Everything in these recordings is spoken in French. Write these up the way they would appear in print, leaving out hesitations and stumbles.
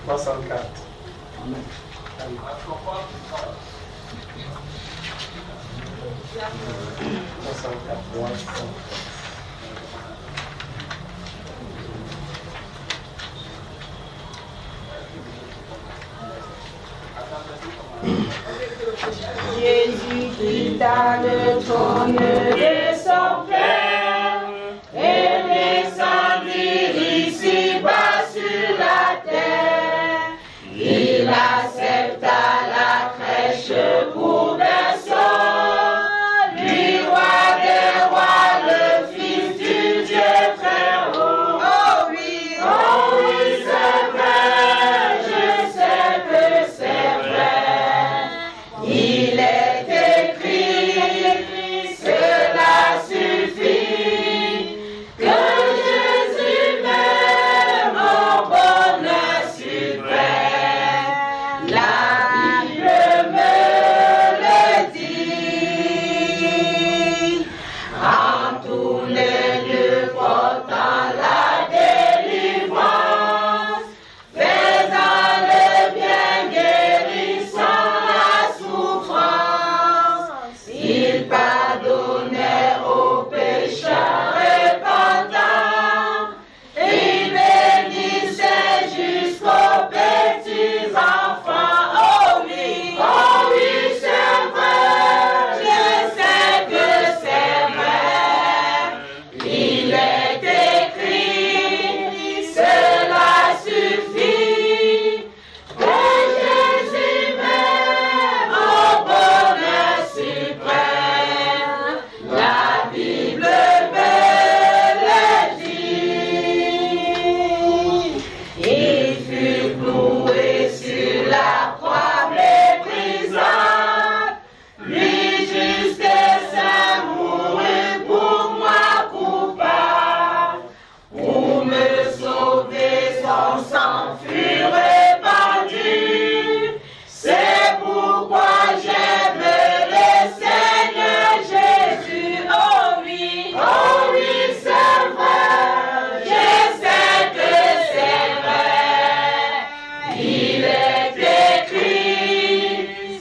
64. Amen. Jésus quitta le trône de son Père et descendit ici-bas sur la terre. Il accepta la crèche pour berceau, lui roi des rois, le Fils du Dieu très haut. Oh oui, c'est vrai, je sais que c'est vrai. Il est écrit, cela suffit, que Jésus m'aime, mon bonheur suprême. La Bible me le dit, en tous les lieux portant la délivrance, faisant le bien, guérissant la souffrance. Il pardonnait aux pécheurs repentants, il bénissait jusqu'aux petits enfants. Oh oui, c'est vrai, je sais que c'est vrai. Il est écrit, cela suffit, que Jésus m'aime, mon bonheur suprême. La Bible me le dit. Il fut cloué sur la croix méprisable, lui juste et saint mourut pour moi coupable. Pour me sauver, son sang fut répandu. C'est pourquoi j'aime le Seigneur Jésus. Oh oui, c'est vrai. Je sais que c'est vrai. Il est écrit,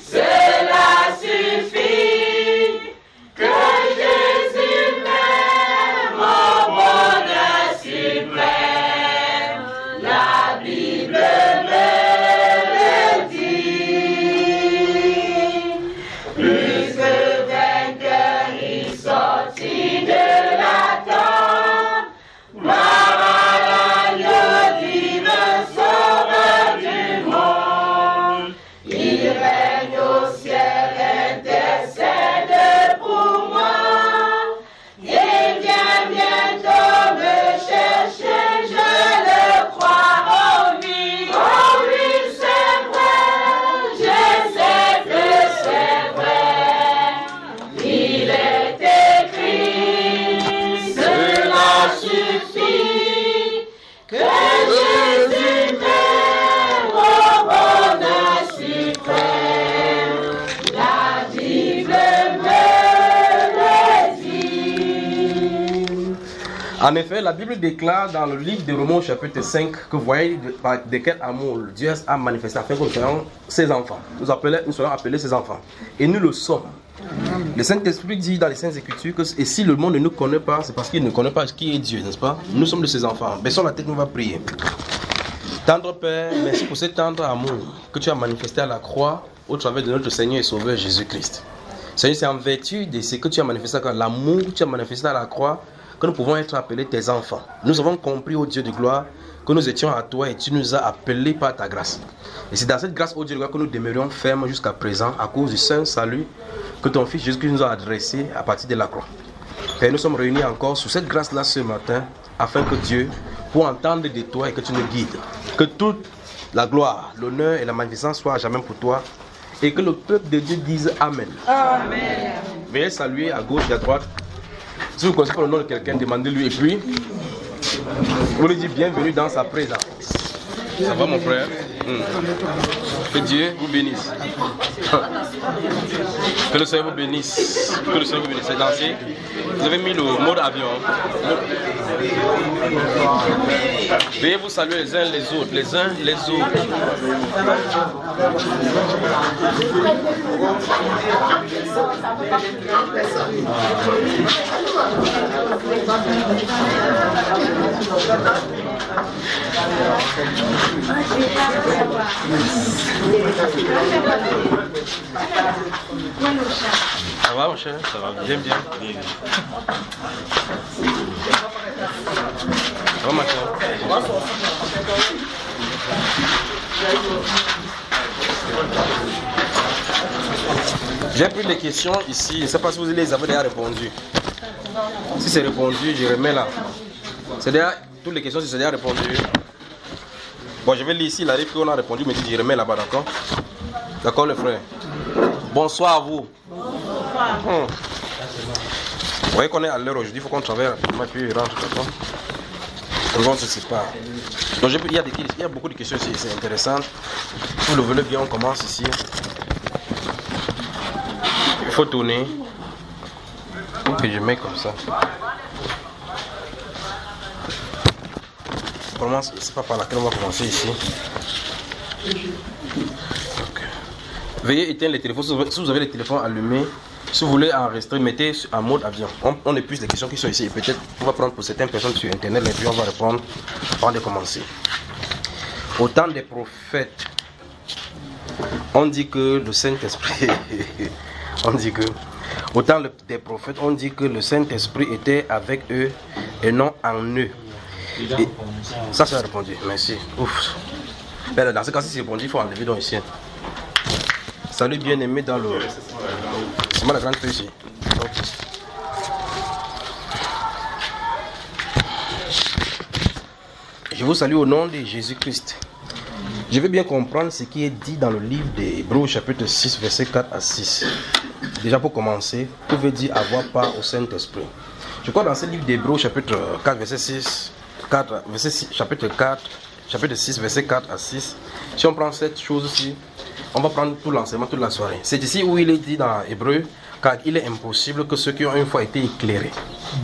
cela suffit, que Jésus m'aime, mon bonheur suprême. La Bible me le dit. Plus que vainqueur, il sortit de la tombe. Gloire à l'agneau divin, sauveur du monde. Il règne au ciel, intercède pour moi. Il vient bientôt me chercher, je le crois. Oh oui, c'est vrai, je sais que c'est vrai. Il est écrit, cela suffit, que Jésus m'aime, mon bonheur suprême. La Bible me le dit. En effet, la Bible déclare dans le livre de Romains chapitre 5 que vous voyez de quel amour Dieu a manifesté afin que nous soyons ses enfants. Nous soyons appelés ses enfants. Et nous le sommes. Le Saint-Esprit dit dans les Saintes Écritures que et si le monde ne nous connaît pas, c'est parce qu'il ne connaît pas qui est Dieu, n'est-ce pas? Nous sommes de ses enfants. Baissons la tête, nous va prier. Tendre Père, merci pour cet tendre amour que tu as manifesté à la croix au travers de notre Seigneur et Sauveur Jésus-Christ. Seigneur, c'est en vertu de ce que tu as manifesté, l'amour que tu as manifesté à la croix, que nous pouvons être appelés tes enfants. Nous avons compris, ô Dieu de gloire, que nous étions à toi et tu nous as appelés par ta grâce. Et c'est dans cette grâce, ô Dieu de gloire, que nous demeurions fermes jusqu'à présent à cause du saint salut que ton Fils Jésus-Christ nous a adressé à partir de la croix. Et nous sommes réunis encore sous cette grâce-là ce matin, afin que Dieu, pour entendre de toi et que tu nous guides, que toute la gloire, l'honneur et la magnificence soient à jamais pour toi, et que le peuple de Dieu dise Amen. Amen. Veuillez saluer à gauche et à droite. Si vous connaissez pas le nom de quelqu'un, demandez-lui et puis vous lui dites bienvenue dans sa présence. Ça va mon frère? Que Dieu vous bénisse. Que le Seigneur vous bénisse. Que le Seigneur vous bénisse. C'est dansé. Vous avez mis le mode avion. Veuillez vous saluer les uns les autres. Les uns les autres. Ça va mon cher? Ça va bien bien. Ça va ma chère? J'ai pris des questions ici, je ne sais pas si vous les avez déjà répondu. Si c'est répondu, je remets là. C'est déjà, toutes les questions, si c'est déjà répondu. Bon, je vais lire ici, il arrive qu'on a répondu, mais je remets là-bas, d'accord? D'accord, les frères? Bonsoir à vous. Bonsoir. Vous voyez qu'on est à l'heure aujourd'hui, il faut qu'on travaille rapidement et puis rentre, d'accord? On se sépare. Donc, il y a beaucoup de questions ici, c'est intéressant. Si vous le voulez bien, on commence ici. Il faut tourner. Pour que je mets comme ça. C'est pas par laquelle on va commencer ici. Okay. Veuillez éteindre les téléphones. Si vous avez les téléphones allumés, si vous voulez enregistrer, mettez en mode avion. On épuise les questions qui sont ici. Peut-être on va prendre pour certaines personnes sur internet et puis on va répondre avant de commencer. Au temps des prophètes, on dit que le Saint-Esprit au temps des prophètes, on dit que le Saint-Esprit était avec eux et non en eux. Et ça, c'est répondu. Merci. Ouf. Mais dans ce cas, si c'est répondu, il faut enlever donc ici. Salut bien-aimé dans le... C'est moi la grande feuille ici. Je vous salue au nom de Jésus-Christ. Je veux bien comprendre ce qui est dit dans le livre des Hébreux, chapitre 6, versets 4 à 6. Déjà pour commencer, que veut dire avoir part au Saint-Esprit? Je crois dans ce livre des Hébreux, chapitre 4, verset 6, chapitre 6, verset 4 à 6. Si on prend cette chose-ci, on va prendre tout l'enseignement, toute la soirée. C'est ici où il est dit dans Hébreux, car il est impossible que ceux qui ont une fois été éclairés,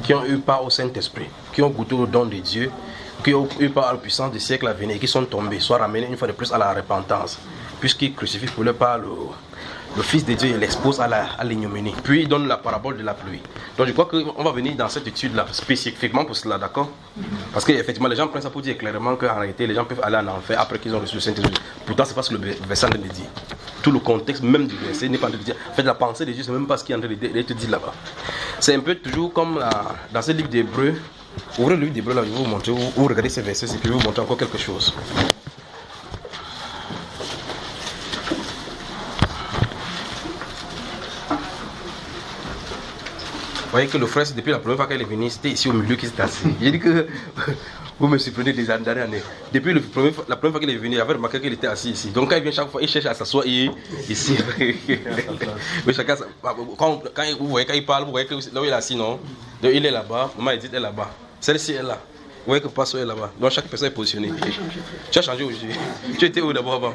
qui ont eu part au Saint-Esprit, qui ont goûté au don de Dieu, qui ont eu part à la puissance du siècle à venir et qui sont tombés, soient ramenés une fois de plus à la repentance, puisqu'ils crucifient pour le pas le Fils de Dieu et l'expose à l'ignominie. Puis il donne la parabole de la pluie. Donc je crois qu'on va venir dans cette étude-là spécifiquement pour cela, d'accord? Parce qu'effectivement, les gens prennent ça pour dire clairement qu'en réalité, les gens peuvent aller en enfer après qu'ils ont reçu le Saint-Esprit. Pourtant, c'est pas ce que le verset est en train de dire. Tout le contexte même du verset n'est pas en train de dire. En fait, la pensée de Dieu, c'est même pas ce qu'il est en train de te dire là-bas. C'est un peu toujours comme dans ce livre d'Hébreux. Ouvrez le livre d'Hébreux là, je vais vous montrer. Vous regardez ces versets, et puis je vais vous montrer encore quelque chose. Vous voyez que le frère, depuis la première fois qu'elle est venue, c'était ici au milieu qu'il s'est assis. J'ai dit que vous me surprenez des années. Depuis la première fois qu'il est venu, j'avais remarqué qu'il était assis ici. Donc quand il vient chaque fois, il cherche à s'asseoir ici. Mais chacun, quand vous voyez, quand il parle, vous voyez que là où il est assis, non? Donc il est là-bas, maman Edith est là-bas. Celle-ci est là. Vous voyez que le pasteur est là-bas. Donc chaque personne est positionnée. Tu as changé aujourd'hui. Tu étais où d'abord avant?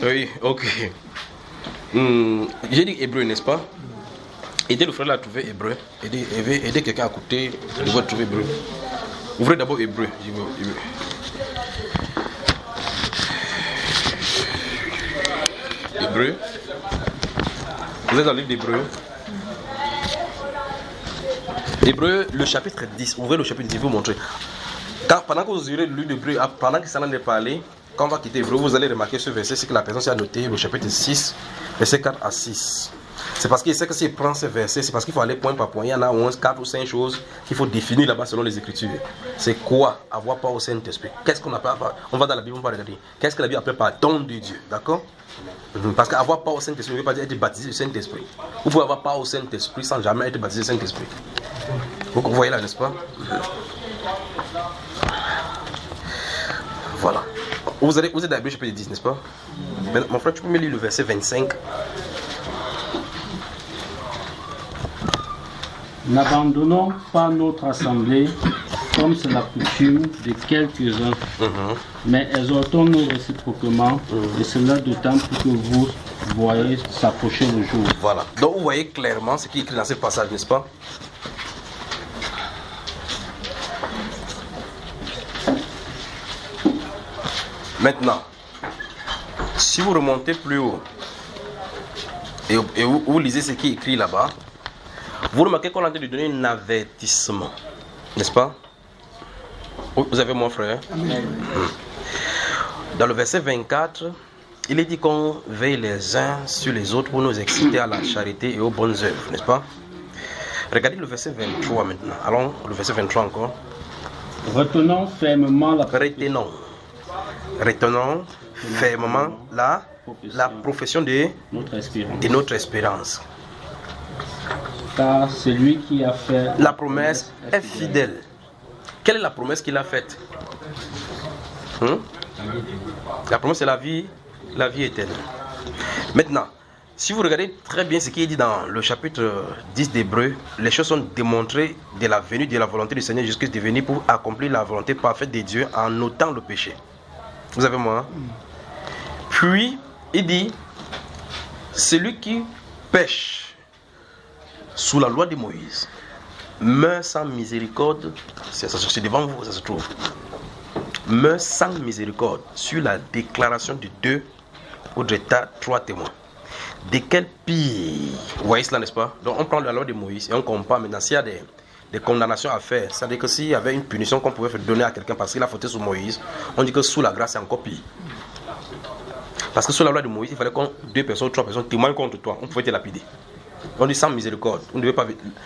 Oui, ok. J'ai dit hébreu, n'est-ce pas? Aidez le frère là à trouver hébreu. Aidez quelqu'un à côté, il va trouver hébreu. Ouvrez d'abord hébreu. Hébreu. Vous êtes dans le livre d'Hébreu. Hébreu, le chapitre 10. Ouvrez le chapitre 10, je vais vous montrer. Pendant que vous ouvrez le livre d'Hébreu, pendant qu'il s'en est parlé, quand on va quitter Hébreu, vous allez remarquer ce verset, c'est que la personne s'est noté, le chapitre 6, verset 4 à 6. C'est parce qu'il sait que s'il prend ces versets, c'est parce qu'il faut aller point par point. Il y en a 11, 4 ou 5 choses qu'il faut définir là-bas selon les Écritures. C'est quoi avoir part au Saint-Esprit? Qu'est-ce qu'on appelle par... On va dans la Bible, on va regarder. Qu'est-ce que la Bible appelle par don de Dieu? D'accord? Parce qu'avoir part au Saint-Esprit ne veut pas dire être baptisé du Saint-Esprit. Vous pouvez avoir part au Saint-Esprit sans jamais être baptisé du Saint-Esprit. Vous voyez là, n'est-ce pas? Voilà. Vous êtes dans la Bible, chapitre 10, n'est-ce pas? Mais, mon frère, tu peux me lire le verset 25. N'abandonnons pas notre assemblée comme c'est la coutume de quelques-uns, mais exhortons-nous réciproquement, et cela d'autant plus que vous voyez s'approcher le jour. Voilà. Donc vous voyez clairement ce qui est écrit dans ce passage, n'est-ce pas? Maintenant, si vous remontez plus haut et vous lisez ce qui est écrit là-bas, vous remarquez qu'on est en train de donner un avertissement, n'est-ce pas? Vous avez mon frère? Amen. Dans le verset 24, il est dit qu'on veille les uns sur les autres pour nous exciter à la charité et aux bonnes œuvres, n'est-ce pas? Regardez le verset 23 maintenant. Allons, le verset 23 encore. Retenons fermement la Retenons fermement la profession de notre espérance. Car celui qui a fait la promesse est fidèle. Quelle est la promesse qu'il a faite? La promesse c'est la vie éternelle. Maintenant, si vous regardez très bien ce qui est dit dans le chapitre 10 d'Hébreux, les choses sont démontrées de la venue de la volonté du Seigneur Jésus-Christ de venir pour accomplir la volonté parfaite de Dieu en ôtant le péché. Vous avez moi? Puis, il dit, celui qui pêche sous la loi de Moïse meurt sans miséricorde. C'est devant vous, ça se trouve. Meurt sans miséricorde sur la déclaration de 2 ou de 3 témoins. De quel pire? Vous voyez cela, n'est-ce pas? Donc on prend la loi de Moïse et on compare maintenant s'il y a des condamnations à faire. C'est-à-dire que s'il y avait une punition qu'on pouvait donner à quelqu'un parce qu'il a fauté sous Moïse, on dit que sous la grâce c'est encore pire. Parce que sous la loi de Moïse, il fallait que 2 personnes ou 3 personnes témoignent contre toi. On pouvait te lapider. On dit sans miséricorde. On ne devait pas.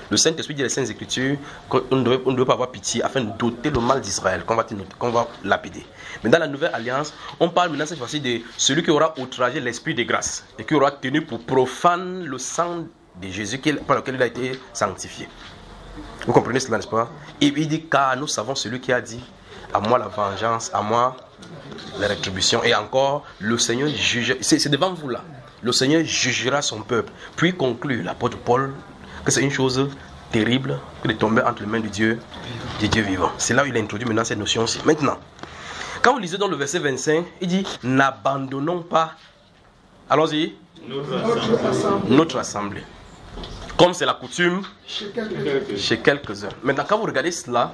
Le Saint-Esprit dit dans les Saintes Écritures qu'on ne devait pas avoir pitié afin de doter le mal d'Israël qu'on va lapider. Mais dans la nouvelle alliance, on parle maintenant cette fois-ci de celui qui aura outragé l'esprit de grâce et qui aura tenu pour profane le sang de Jésus par lequel il a été sanctifié. Vous comprenez cela, n'est-ce pas? Et il dit car nous savons celui qui a dit à moi la vengeance, à moi la rétribution. Et encore, le Seigneur juge. C'est devant vous là. Le Seigneur jugera son peuple. Puis conclut l'apôtre Paul que c'est une chose terrible que de tomber entre les mains de Dieu vivant. C'est là où il a introduit maintenant cette notion-ci. Maintenant, quand vous lisez dans le verset 25, il dit n'abandonnons pas, allons-y, notre assemblée. Comme c'est la coutume chez quelques-uns. Maintenant, quand vous regardez cela,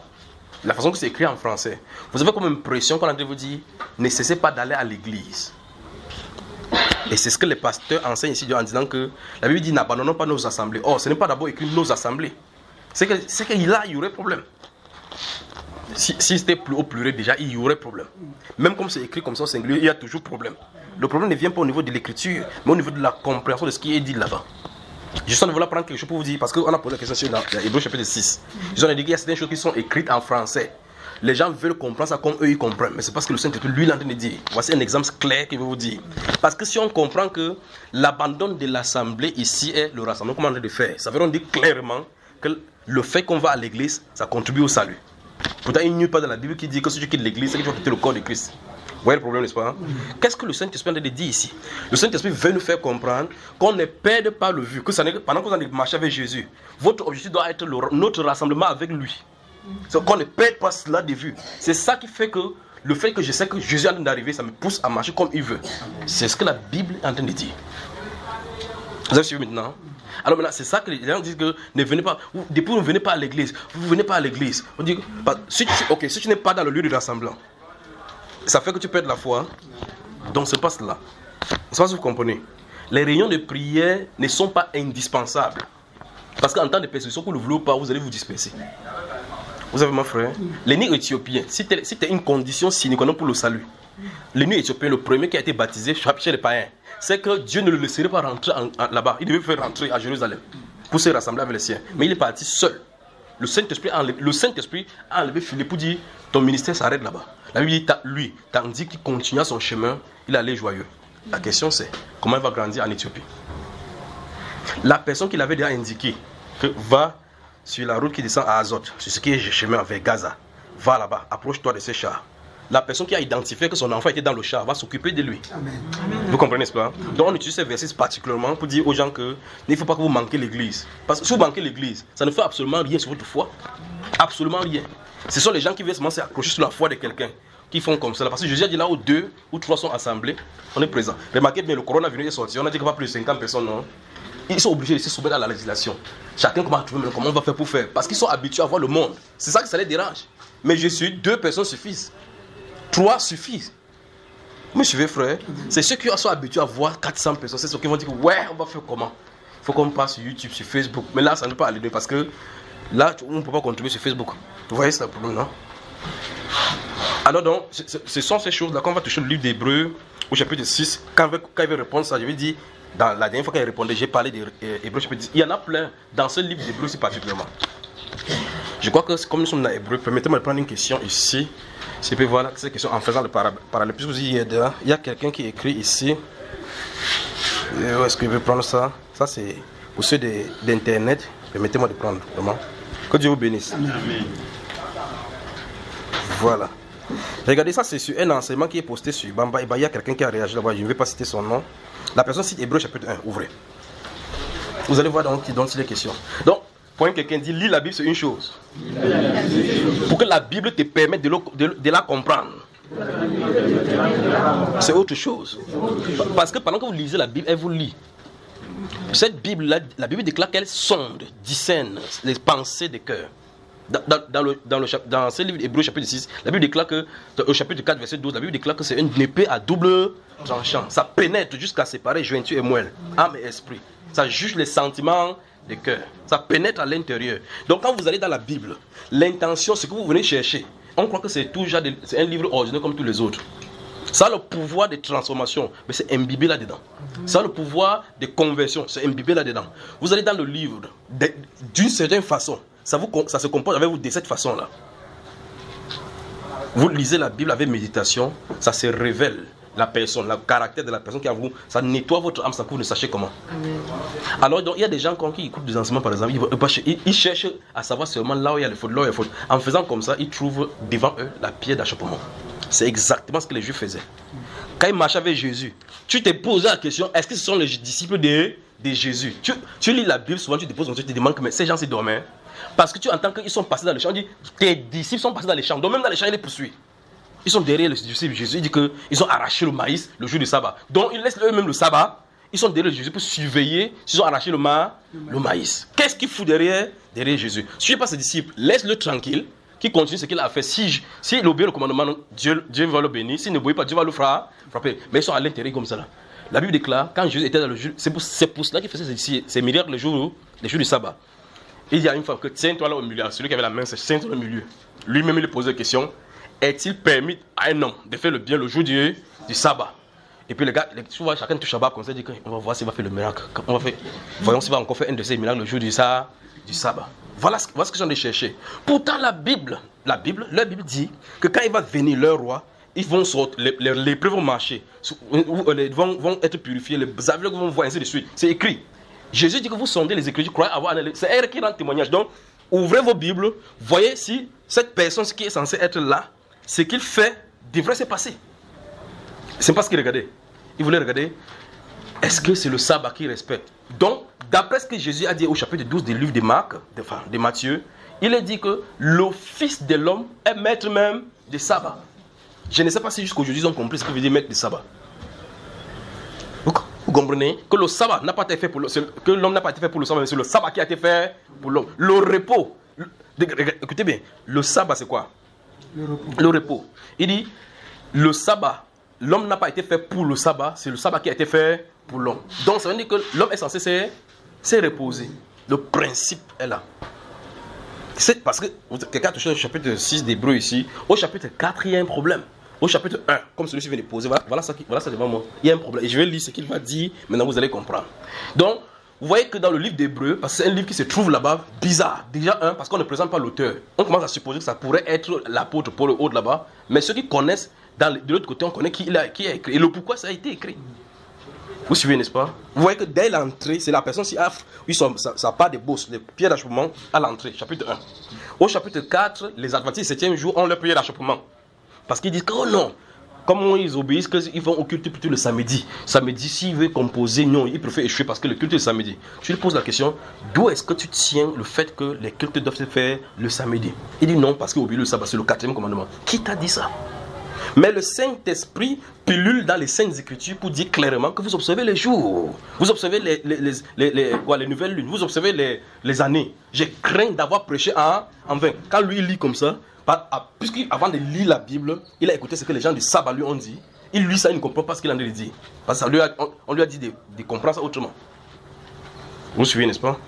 la façon que c'est écrit en français, vous avez comme impression qu'on a de vous dire ne cessez pas d'aller à l'église. Et c'est ce que les pasteurs enseignent ici en disant que la Bible dit n'abandonnons pas nos assemblées. Or, ce n'est pas d'abord écrit nos assemblées. C'est qu'il y aurait problème. Si c'était au pluriel déjà, il y aurait problème. Même comme c'est écrit comme ça au singulier, il y a toujours problème. Le problème ne vient pas au niveau de l'écriture, mais au niveau de la compréhension de ce qui est dit là-bas. Juste, on va prendre quelque chose pour vous dire, parce qu'on a posé la question sur Hébreux chapitre 6. Juste, on a dit qu'il y a certaines choses qui sont écrites en français. Les gens veulent comprendre ça comme eux ils comprennent, mais c'est parce que le Saint-Esprit lui est en train de dire. Voici un exemple clair qu'il veut vous dire. Parce que si on comprend que l'abandon de l'assemblée ici est le rassemblement qu'on est en train de faire, ça veut donc dire clairement que le fait qu'on va à l'église, ça contribue au salut. Pourtant, il n'y a pas dans la Bible qui dit que si tu quittes l'église, c'est que tu vas quitter le corps de Christ. Vous voyez le problème, n'est-ce pas? Qu'est-ce que le Saint-Esprit est en train de dire ici? Le Saint-Esprit veut nous faire comprendre qu'on ne perd pas le vue, que pendant que vous allez marcher avec Jésus, votre objectif doit être notre rassemblement avec lui. C'est qu'on ne perd pas cela de vue. C'est ça qui fait que le fait que je sais que Jésus est en train d'arriver, ça me pousse à marcher comme il veut. C'est ce que la Bible est en train de dire. Vous avez suivi maintenant? Alors maintenant, c'est ça que les gens disent que ne venez pas, depuis vous ne venez pas à l'église, vous ne venez pas à l'église. On dit, si tu n'es pas dans le lieu de rassemblement, ça fait que tu perds la foi. Donc c'est pas cela. C'est pas ce que vous comprenez. Les réunions de prière ne sont pas indispensables. Parce qu'en temps de persécution, que vous ne le voulez pas, vous allez vous disperser. Vous avez mon frère? L'ennemi éthiopien, c'était une condition sine qua non pour le salut. L'ennemi éthiopien, le premier qui a été baptisé chez les païens, c'est que Dieu ne le laisserait pas rentrer là-bas. Il devait faire rentrer à Jérusalem pour se rassembler avec les siens. Mais il est parti seul. Le Saint-Esprit a enlevé Philippe pour dire ton ministère s'arrête là-bas. La Bible dit lui, tandis qu'il continua son chemin, il allait joyeux. La question c'est comment il va grandir en Éthiopie. La personne qu'il avait déjà indiqué que va sur la route qui descend à Azote, sur ce qui est chemin vers Gaza, va là-bas, approche-toi de ces chars. La personne qui a identifié que son enfant était dans le char va s'occuper de lui. Amen. Vous comprenez, n'est-ce pas? Donc on utilise ces versets particulièrement pour dire aux gens qu'il ne faut pas que vous manquez l'église. Parce que si vous manquez l'église, ça ne fait absolument rien sur votre foi. Absolument rien. Ce sont les gens qui veulent seulement s'accrocher sur la foi de quelqu'un, qui font comme ça. Parce que Jésus a dit là où 2 ou 3 sont assemblés, on est présent. Remarquez bien, le coronavirus est sorti, on a dit qu'il n'y a pas plus de 50 personnes, non? Ils sont obligés de se soumettre à la législation. Chacun comment on va faire pour faire. Parce qu'ils sont habitués à voir le monde. C'est ça que ça les dérange. Mais je suis 2 personnes suffisent. 3 suffisent. Mais suivez frère, c'est ceux qui sont habitués à voir 400 personnes, c'est ceux qui vont dire ouais, on va faire comment? Il faut qu'on passe sur YouTube, sur Facebook. Mais là, ça ne peut pas aller parce que là, on ne peut pas contribuer sur Facebook. Vous voyez, c'est le problème, non? Alors donc, ce sont ces choses-là. Quand on va toucher le livre d'Hébreux, au chapitre 6, quand il veut répondre ça, je vais dire, dans la dernière fois qu'il répondait, j'ai parlé d'Hébreux chapitre 10. Il y en a plein dans ce livre d'Hébreux aussi particulièrement. Je crois que comme nous sommes dans Hébreux, permettez-moi de prendre une question ici. Je peux voir cette question en faisant le parallèle. Puisque vous y êtes, il y a quelqu'un qui écrit ici. Où est-ce que je vais prendre ça? Ça, c'est pour ceux d'Internet. Permettez-moi de prendre, vraiment. Que Dieu vous bénisse. Amen. Voilà. Regardez, ça, c'est sur un enseignement qui est posté sur Bamba. Et il y a quelqu'un qui a réagi là-bas. Je ne vais pas citer son nom. La personne cite Hébreux chapitre 1. Ouvrez. Vous allez voir donc il est question. Donc, quand quelqu'un dit lire la Bible, c'est une chose. Pour que la Bible te permette de la comprendre, c'est autre chose. Parce que pendant que vous lisez la Bible, elle vous lit. Cette Bible-là, la Bible déclare qu'elle sonde, discerne les pensées des cœurs. Dans ce livre d'Hébreux chapitre 6, la Bible déclare que, au chapitre 4, verset 12, la Bible déclare que c'est une épée à double tranchant. Ça pénètre jusqu'à séparer jointure et moelle, âme et esprit. Ça juge les sentiments des cœurs. Ça pénètre à l'intérieur. Donc quand vous allez dans la Bible, l'intention, ce que vous venez chercher, on croit que c'est un livre ordinaire comme tous les autres. Ça a le pouvoir de transformation, mais c'est imbibé là-dedans. Ça a le pouvoir de conversion, c'est imbibé là-dedans. Vous allez dans le livre, d'une certaine façon, ça se comporte avec vous de cette façon-là. Vous lisez la Bible avec méditation, ça se révèle la personne, le caractère de la personne qui est en vous, ça nettoie votre âme sans que vous ne sachiez comment. Alors donc, il y a des gens qui écoutent des enseignements par exemple, ils cherchent à savoir seulement là où il y a les fautes, là où il y a les fautes. En faisant comme ça, ils trouvent devant eux la pierre d'achoppement. C'est exactement ce que les Juifs faisaient. Quand ils marchaient avec Jésus, tu t'es posé la question, est-ce que ce sont les disciples de Jésus? Tu lis la Bible, souvent tu te poses, tu te demandes mais ces gens s'y dormaient. Parce que tu entends qu'ils sont passés dans les champs, on dit tes disciples sont passés dans les champs, donc même dans les champs ils les poursuivent. Ils sont derrière les disciples de Jésus, il dit qu'ils ont arraché le maïs le jour du sabbat. Donc ils laissent eux-mêmes le sabbat, ils sont derrière Jésus pour surveiller s'ils ont arraché le maïs. Qu'est-ce qu'il fout derrière Jésus? Si tu n'es pas ses disciples, laisse-le tranquille, qu'il continue ce qu'il a fait. S'il obéit le commandement, Dieu va le bénir. S'il n'obéit pas, Dieu va le frapper. Mais ils sont à l'intérieur comme ça là. La Bible déclare, quand Jésus était dans le jour, c'est pour cela qu'il faisait ces miracles les jours du sabbat. Il y a une femme que tiens-toi là au milieu, celui qui avait la main, c'est tiens-toi au milieu. Lui-même il lui posait la question, est-il permis à un homme de faire le bien le jour du sabbat? Et puis les gars, souvent chacun touche à bas comme ça, dit qu'on va voir s'il va faire le miracle. Voyons s'il va encore faire un de ces miracles le jour du sabbat. Voilà ce que j'en ai cherché. Pourtant la Bible dit que quand il va venir leur roi, ils vont sortir, les lépreux vont marcher, vont être purifiés, les aveugles vont voir ainsi de suite. C'est écrit. Jésus dit que vous sondez les Écritures, croyez avoir analysé. C'est elle qui rend témoignage. Donc, ouvrez vos Bibles, voyez si cette personne qui est censée être là, ce qu'il fait devrait se passer. C'est pas ce qu'il regardait. Il voulait regarder, est-ce que c'est le sabbat qu'il respecte? Donc, d'après ce que Jésus a dit au chapitre 12 du livre de Matthieu, il a dit que le Fils de l'homme est maître même du sabbat. Je ne sais pas si jusqu'aujourd'hui ils ont compris ce que veut dire maître du sabbat. Vous comprenez que le sabbat n'a pas été fait pour que l'homme n'a pas été fait pour le sabbat, mais c'est le sabbat qui a été fait pour l'homme. Le repos. Écoutez bien, le sabbat c'est quoi? Le repos. Il dit, le sabbat, l'homme n'a pas été fait pour le sabbat, c'est le sabbat qui a été fait pour l'homme. Donc ça veut dire que l'homme est censé se reposer. Le principe est là. C'est parce que quelqu'un a touché au chapitre 6 d'Hébreux ici, au chapitre 4 il y a un problème. Au chapitre 1, comme celui-ci vient de poser, voilà ça devant moi. Il y a un problème. Et je vais lire ce qu'il va dire, maintenant vous allez comprendre. Donc, vous voyez que dans le livre d'Hébreux, parce que c'est un livre qui se trouve là-bas, bizarre. Déjà, parce qu'on ne présente pas l'auteur. On commence à supposer que ça pourrait être l'apôtre Paul haut là-bas. Mais ceux qui connaissent, de l'autre côté, on connaît qui a écrit. Et le pourquoi ça a été écrit. Vous suivez, n'est-ce pas? Vous voyez que dès l'entrée, c'est la personne qui a ça part des bosses, les pierres d'achoppement à l'entrée, chapitre 1. Au chapitre 4, les adventistes 7e jour ont leur prière d'achoppement. Parce qu'ils disent que, oh non, Comment ils obéissent qu'ils vont au culte plutôt le samedi. Samedi, s'il veut composer, non, il préfère échouer parce que le culte est le samedi. Je lui pose la question, d'où est-ce que tu tiens le fait que les cultes doivent se faire le samedi? Il dit non, parce qu'obéir le sabbat, c'est le 4e commandement. Qui t'a dit ça? Mais le Saint-Esprit pilule dans les Saintes Écritures pour dire clairement que vous observez les jours, vous observez les nouvelles lunes, vous observez les années. J'ai craint d'avoir prêché en vain. Quand lui il lit comme ça, puisqu'avant de lire la Bible, il a écouté ce que les gens du sabbat lui ont dit. Il lit ça, il ne comprend pas ce qu'il en a dit. Parce qu'on lui a dit de comprendre ça autrement. Vous suivez, n'est-ce pas?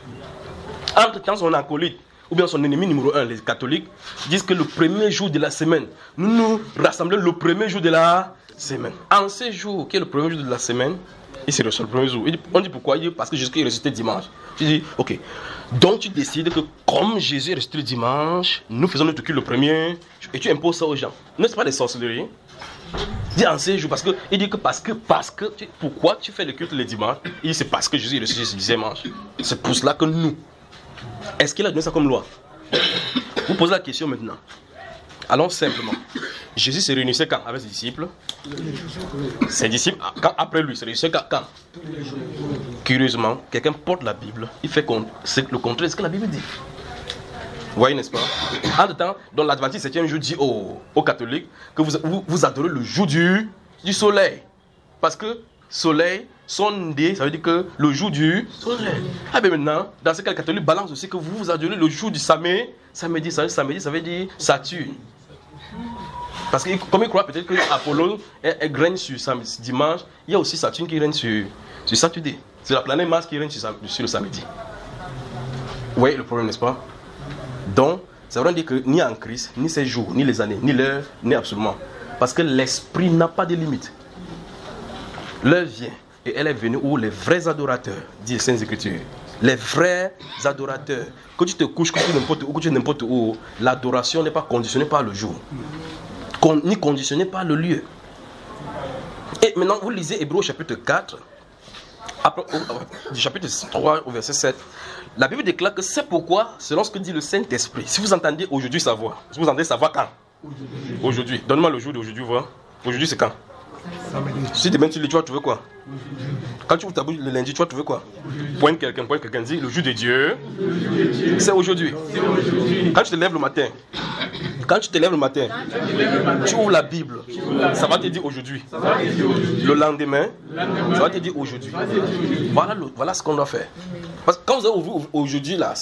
Entre-temps, son acolyte, ou bien son ennemi numéro 1, les catholiques, disent que le premier jour de la semaine, nous nous rassemblons le premier jour de la semaine. En ce jour, qui est le premier jour de la semaine, il se reçoit le premier jour. On dit pourquoi? Il dit parce que Jésus est ressuscité dimanche. Je dis, ok. Donc tu décides que comme Jésus est ressuscité dimanche, nous faisons notre culte le premier, et tu imposes ça aux gens. N'est-ce pas des sorcelleries? Il dit en ces jours, il dit que pourquoi tu fais le culte le dimanche? Il dit c'est parce que Jésus est ressuscité dimanche. C'est pour cela que nous. Est-ce qu'il a donné ça comme loi? Vous posez la question maintenant. Allons simplement. Jésus se réunissait quand avec ses disciples? Ses disciples, quand après lui, se réunissaient quand? Curieusement, quelqu'un porte la Bible, il fait le contraire de ce que la Bible dit. Vous voyez, n'est-ce pas? En même temps, dans l'Adventiste 7e jour dit aux catholiques que vous adorez le jour du soleil. Parce que soleil, sondé, ça veut dire que le jour du soleil. Ah bien maintenant, dans ce cas, le catholique balance aussi que vous adorez le jour du samedi, ça veut dire Saturne. Parce que comme il croit peut-être que Apollon règne sur dimanche, il y a aussi Saturne qui règne sur Saturday. C'est la planète Mars qui règne sur le samedi. Vous voyez le problème, n'est-ce pas? Donc, ça veut dire que ni en Christ, ni ces jours, ni les années, ni l'heure, ni absolument. Parce que l'esprit n'a pas de limite. L'heure vient et elle est venue où les vrais adorateurs, dit les Saintes Écritures, les vrais adorateurs, que tu te couches, que tu es n'importe où, l'adoration n'est pas conditionnée par le jour, ni conditionnée par le lieu. Et maintenant, vous lisez Hébreux chapitre 4, du chapitre 3 au verset 7. La Bible déclare que c'est pourquoi, selon ce que dit le Saint-Esprit, si vous entendez aujourd'hui savoir, si vous entendez savoir quand? Aujourd'hui. Donne-moi le jour d'aujourd'hui, voir. Aujourd'hui, c'est quand? Si demain tu lis, tu vas trouver quoi? Quand tu ouvres ta bouche le lundi, tu vas trouver quoi? Pointe quelqu'un, dit le jour de Dieu, c'est aujourd'hui. Quand tu te lèves le matin, tu ouvres la Bible, ça va te dire aujourd'hui. Le lendemain, ça va te dire aujourd'hui. Voilà ce qu'on doit faire. Parce que quand vous avez ouvert aujourd'hui, là,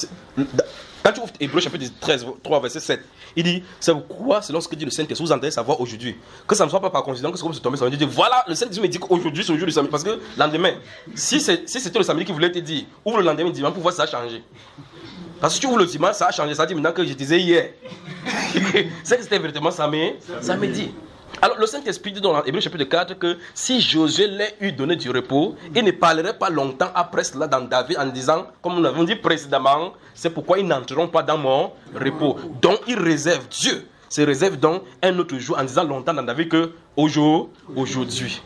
quand tu ouvres Hébreux chapitre 13, 3, verset 7, il dit, c'est pourquoi, selon ce que dit le Saint-Esprit, vous entendez savoir aujourd'hui. Que ça ne soit pas par coïncidence que c'est comme c'est tombé, ça veut dire, voilà, le Saint-Esprit me dit qu'aujourd'hui, c'est le jour du samedi. Parce que le lendemain, si c'était le samedi qui voulait te dire, ouvre le lendemain dimanche pour voir si ça a changé. Parce que si tu ouvres le dimanche, ça a changé. Ça dit maintenant que je disais hier. C'est que c'était véritablement samedi. Alors le Saint-Esprit dit dans Hébreux chapitre 4 que si Josué leur eût donné du repos, il ne parlerait pas longtemps après cela dans David en disant, comme nous l'avons dit précédemment, c'est pourquoi ils n'entreront pas dans mon repos. Donc il réserve, Dieu se réserve donc un autre jour en disant longtemps dans David que aujourd'hui.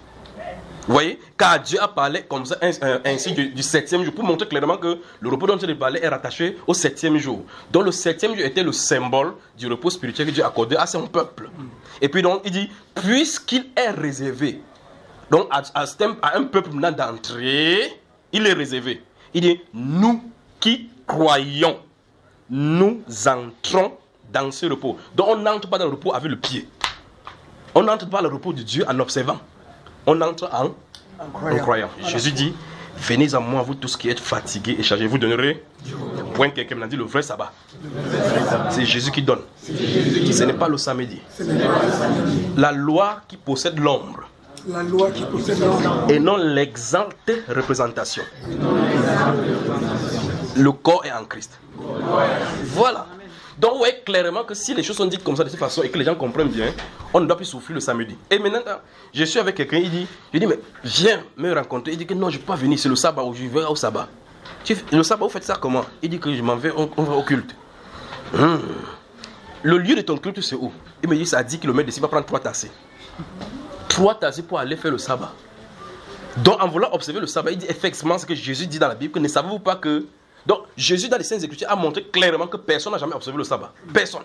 Vous voyez, car Dieu a parlé comme ça ainsi du 7e jour pour montrer clairement que le repos dont il parlait est rattaché au 7e jour. Donc le 7e jour était le symbole du repos spirituel que Dieu accordait à son peuple. Et puis donc il dit, puisqu'il est réservé, donc à un peuple maintenant d'entrer, il est réservé. Il dit, nous qui croyons, nous entrons dans ce repos. Donc on n'entre pas dans le repos avec le pied. On n'entre pas dans le repos de Dieu en observant. On entre en croyant. Jésus dit, venez à moi, vous tous qui êtes fatigués et chargés, vous donnerez. Point quelqu'un m'a dit le vrai sabbat. C'est Jésus qui donne. Ce n'est pas le samedi. La loi qui possède l'ombre. Et non l'exaltée représentation. Le corps est en Christ. Voilà. Donc, vous voyez clairement que si les choses sont dites comme ça de cette façon et que les gens comprennent bien, on ne doit plus souffrir le samedi. Et maintenant, je suis avec quelqu'un, il dit, mais viens me rencontrer. Il dit que non, je ne peux pas venir, c'est le sabbat, je vais au sabbat. Le sabbat, vous faites ça comment? Il dit que je m'en vais, on va au culte. Le lieu de ton culte, c'est où? Il me dit, c'est à 10 km d'ici, il va prendre 3 tassés. 3 tassés pour aller faire le sabbat. Donc, en voulant observer le sabbat, il dit effectivement ce que Jésus dit dans la Bible, que ne savez-vous pas que... Donc, Jésus, dans les Saintes Écritures, a montré clairement que personne n'a jamais observé le sabbat. Personne.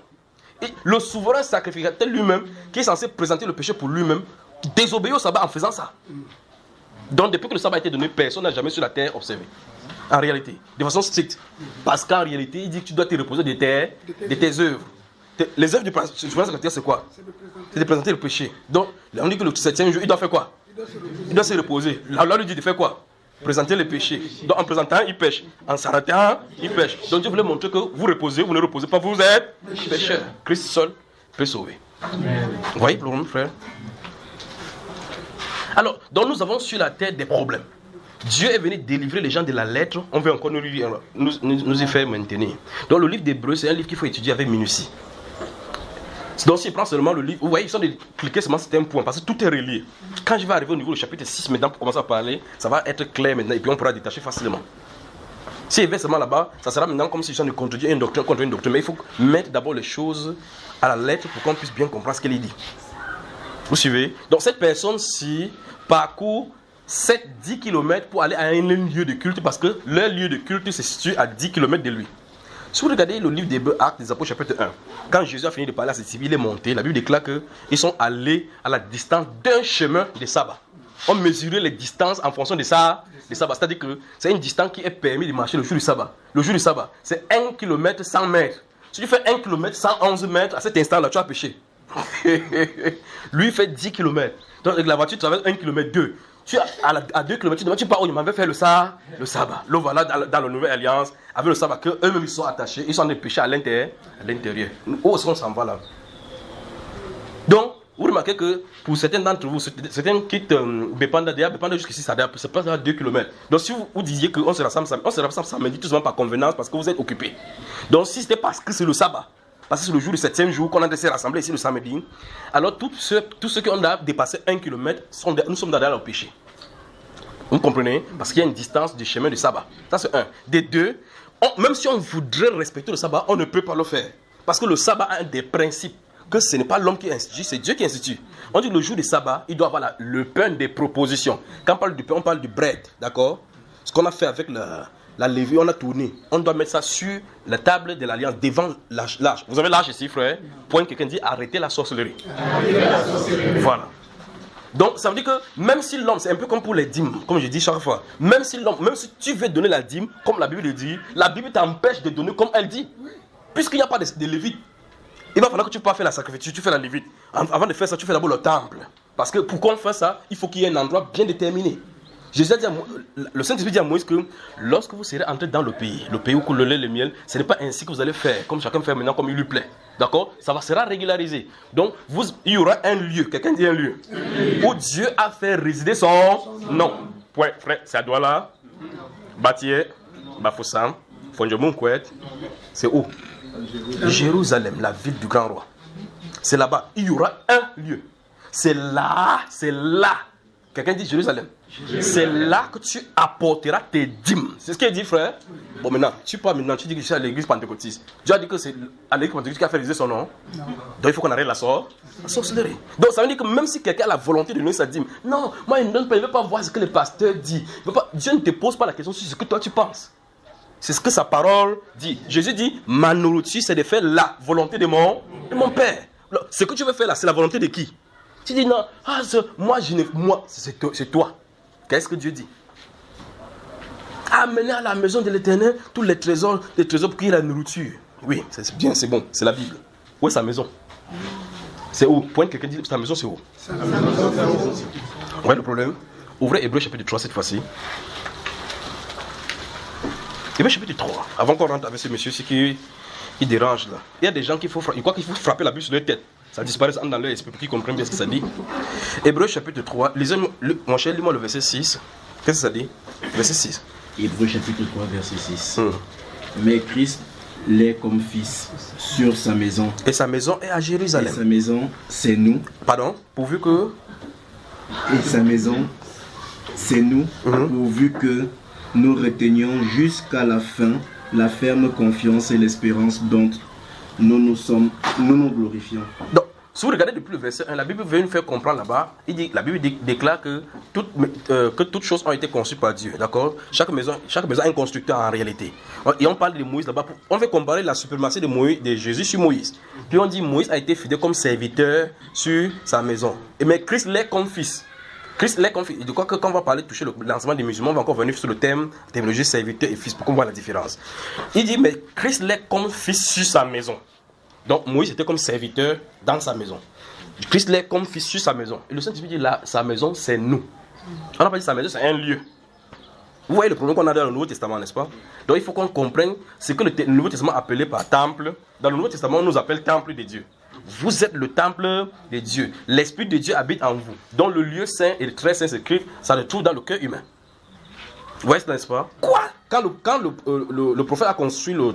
Et le souverain sacrificateur lui-même, qui est censé présenter le péché pour lui-même, désobéir au sabbat en faisant ça. Donc depuis que le sabbat a été donné, personne n'a jamais sur la terre observé. En réalité, de façon stricte. Parce qu'en réalité, il dit que tu dois te reposer de tes œuvres. Les œuvres du sacrificateur, c'est quoi? C'est de présenter le péché. Donc, on dit que le 7e jour, il doit faire quoi? Il doit se reposer. La loi lui dit de faire quoi? Présenter le péché. Donc en présentant, il pêche. En s'arrêtant, il pêche. Donc Dieu voulait montrer que vous reposez, vous ne reposez pas, vous êtes pécheurs. Christ seul peut sauver. Vous voyez le problème, frère? Alors, donc nous avons sur la terre des problèmes. Dieu est venu délivrer les gens de la lettre. On veut encore nous y faire maintenir. Donc le livre d'Hébreux, c'est un livre qu'il faut étudier avec minutie. Donc si je prends seulement le livre, vous voyez, il suffit de cliquer seulement sur un point, parce que tout est relié. Quand je vais arriver au niveau du chapitre 6 maintenant pour commencer à parler, ça va être clair maintenant, et puis on pourra détacher facilement. Si il va seulement là-bas, ça sera maintenant comme si je suis en train de contredire une doctrine contre une doctrine. Mais il faut mettre d'abord les choses à la lettre pour qu'on puisse bien comprendre ce qu'elle dit. Vous suivez? Donc cette personne-ci parcourt 7-10 km pour aller à un lieu de culte, parce que leur lieu de culte se situe à 10 km de lui. Si vous regardez le livre d'Hébreux, Actes des Apôtres, chapitre 1, quand Jésus a fini de parler à ses disciples, il est monté, la Bible déclare qu'ils sont allés à la distance d'un chemin de sabbat. On mesurait les distances en fonction de ça, c'est-à-dire que c'est une distance qui est permis de marcher le jour du sabbat. Le jour du sabbat, c'est 1 km 100 mètres. Si tu fais 1 km 111 mètres, à cet instant-là, tu as péché. Lui, il fait 10 km. Donc, avec la voiture, tu traverses 1 km 2. Tu à 2 km, tu pars où il m'avait fait le sabbat. Le voilà dans la nouvelle alliance, avec le sabbat qu'eux-mêmes ils sont attachés, ils sont en péché à l'intérieur. Où est-ce qu'on s'en va là? Donc, vous remarquez que pour certains d'entre vous, certains quittent Bépanda jusqu'ici, c'est pas à 2 km. Donc, si vous disiez qu'on se rassemble samedi, tout simplement par convenance, parce que vous êtes occupés. Donc, si c'était parce que c'est le sabbat, parce que c'est le jour du 7e jour qu'on a décidé de se rassembler ici le samedi, alors tous ceux qui ont dépassé 1 km, nous sommes dans le péché. Vous comprenez? Parce qu'il y a une distance du chemin du sabbat. Ça c'est un. Des deux, même si on voudrait respecter le sabbat, on ne peut pas le faire. Parce que le sabbat a un des principes, que ce n'est pas l'homme qui institue, c'est Dieu qui institue. On dit que le jour du sabbat, il doit avoir le pain des propositions. Quand on parle du pain, on parle du bread, d'accord? Ce qu'on a fait avec la levée, on a tourné. On doit mettre ça sur la table de l'alliance, devant l'arche. Vous avez l'arche ici, frère? Point, quelqu'un dit arrêtez la sorcellerie. Arrêtez la sorcellerie. Voilà. Donc, ça veut dire que même si l'homme, c'est un peu comme pour les dîmes, comme je dis chaque fois, même si tu veux donner la dîme, comme la Bible le dit, la Bible t'empêche de donner comme elle dit. Puisqu'il n'y a pas de lévites, il va falloir que tu puisses faire la sacrifice, tu fais la lévite. Avant de faire ça, tu fais d'abord le temple. Parce que pour qu'on fasse ça, il faut qu'il y ait un endroit bien déterminé. Jésus a dit le Saint-Esprit dit à Moïse que lorsque vous serez entré dans le pays où coule le lait et le miel, ce n'est pas ainsi que vous allez faire, comme chacun fait maintenant, comme il lui plaît. D'accord? Ça sera régularisé. Donc, il y aura un lieu, quelqu'un dit un lieu, où Dieu a fait résider son nom. Point, frère, c'est à Douala, Batié, Bafoussam, Fondjomounkwet, c'est où? Jérusalem, la ville du grand roi. C'est là-bas, il y aura un lieu. C'est là. Quelqu'un dit Jérusalem. C'est là que tu apporteras tes dîmes. C'est ce qu'il dit, frère. Bon, maintenant, tu dis que tu es à l'église pentecôtiste. Dieu a dit que c'est à l'église pentecôtiste qui a fait réaliser son nom. Non. Donc il faut qu'on arrête la sorcellerie. Donc ça veut dire que même si quelqu'un a la volonté de donner sa dîme, non, moi il ne veut pas voir ce que le pasteur dit. Dieu ne te pose pas la question sur ce que toi tu penses. C'est ce que sa parole dit. Jésus dit, ma nourriture c'est de faire la volonté de mon Père. Ce que tu veux faire là, c'est la volonté de qui? Tu dis non, c'est toi. Qu'est-ce que Dieu dit? Amenez à la maison de l'Éternel tous les trésors pour qu'il y ait la nourriture. Oui, c'est bien, c'est bon, c'est la Bible. Où est sa maison? C'est où? Point, quelqu'un dit, sa maison c'est où? Vous voyez le problème? Ouvrez Hébreux chapitre 3 cette fois-ci. Hébreux chapitre 3. Avant qu'on rentre avec ce monsieur-ci qui dérange là. Il y a des gens qui croient qu'il faut frapper la Bible sur leur tête. Ça disparaît dans leur esprit pour qu'ils comprennent bien ce que ça dit. Hébreux chapitre 3, lisez, mon cher, lis-moi le verset 6. Qu'est-ce que ça dit? Verset 6. Hébreux chapitre 3, verset 6. Mais Christ l'est comme fils sur sa maison. Et sa maison est à Jérusalem. Et sa maison, c'est nous. Pardon? Pourvu que... Et sa maison, c'est nous, pourvu que nous retenions jusqu'à la fin la ferme confiance et l'espérance dont nous nous glorifions. Donc, Si vous regardez depuis le verset 1, la Bible veut nous faire comprendre là-bas, la Bible déclare que toutes choses ont été conçues par Dieu, d'accord? Chaque maison a un constructeur en réalité. Et on parle de Moïse là-bas, on veut comparer la suprématie de Jésus sur Moïse. Puis on dit Moïse a été fidèle comme serviteur sur sa maison. Mais Christ l'est comme fils. Christ l'est comme fils. Et de quoi que quand on va parler de toucher le lancement des musulmans, on va encore venir sur le thème théologie serviteur et fils pour qu'on voit la différence. Il dit mais Christ l'est comme fils sur sa maison. Donc Moïse était comme serviteur dans sa maison. Christ l'est comme fils sur sa maison. Et le Saint-Esprit dit là, sa maison c'est nous. On n'a pas dit sa maison c'est un lieu. Vous voyez le problème qu'on a dans le Nouveau Testament, n'est-ce pas? Donc il faut qu'on comprenne ce que le Nouveau Testament appelé par temple. Dans le Nouveau Testament on nous appelle temple de Dieu. Vous êtes le temple de Dieu. L'Esprit de Dieu habite en vous. Donc le lieu saint et le très saint s'écrivent, ça se trouve dans le cœur humain. Vous voyez ça, n'est-ce pas? Quoi? Quand le prophète a construit le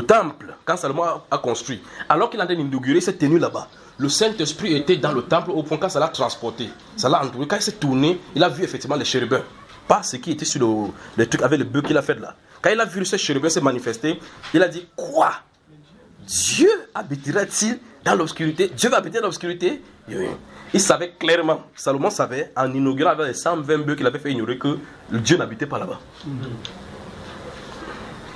temple, quand Salomon a construit, alors qu'il a inauguré cette tenue là-bas, le Saint-Esprit était dans le temple au point quand ça l'a transporté, ça l'a entouré. Quand il s'est tourné, il a vu effectivement les chérubins, pas ce qui était sur le truc avec le bœuf qu'il a fait là. Quand il a vu ces chérubins se manifester, il a dit quoi? Dieu habitera-t-il dans l'obscurité? Dieu va habiter dans l'obscurité? Il savait clairement, Salomon savait, en inaugurant avec les 120 bœufs qu'il avait fait ignorer, que Dieu n'habitait pas là-bas.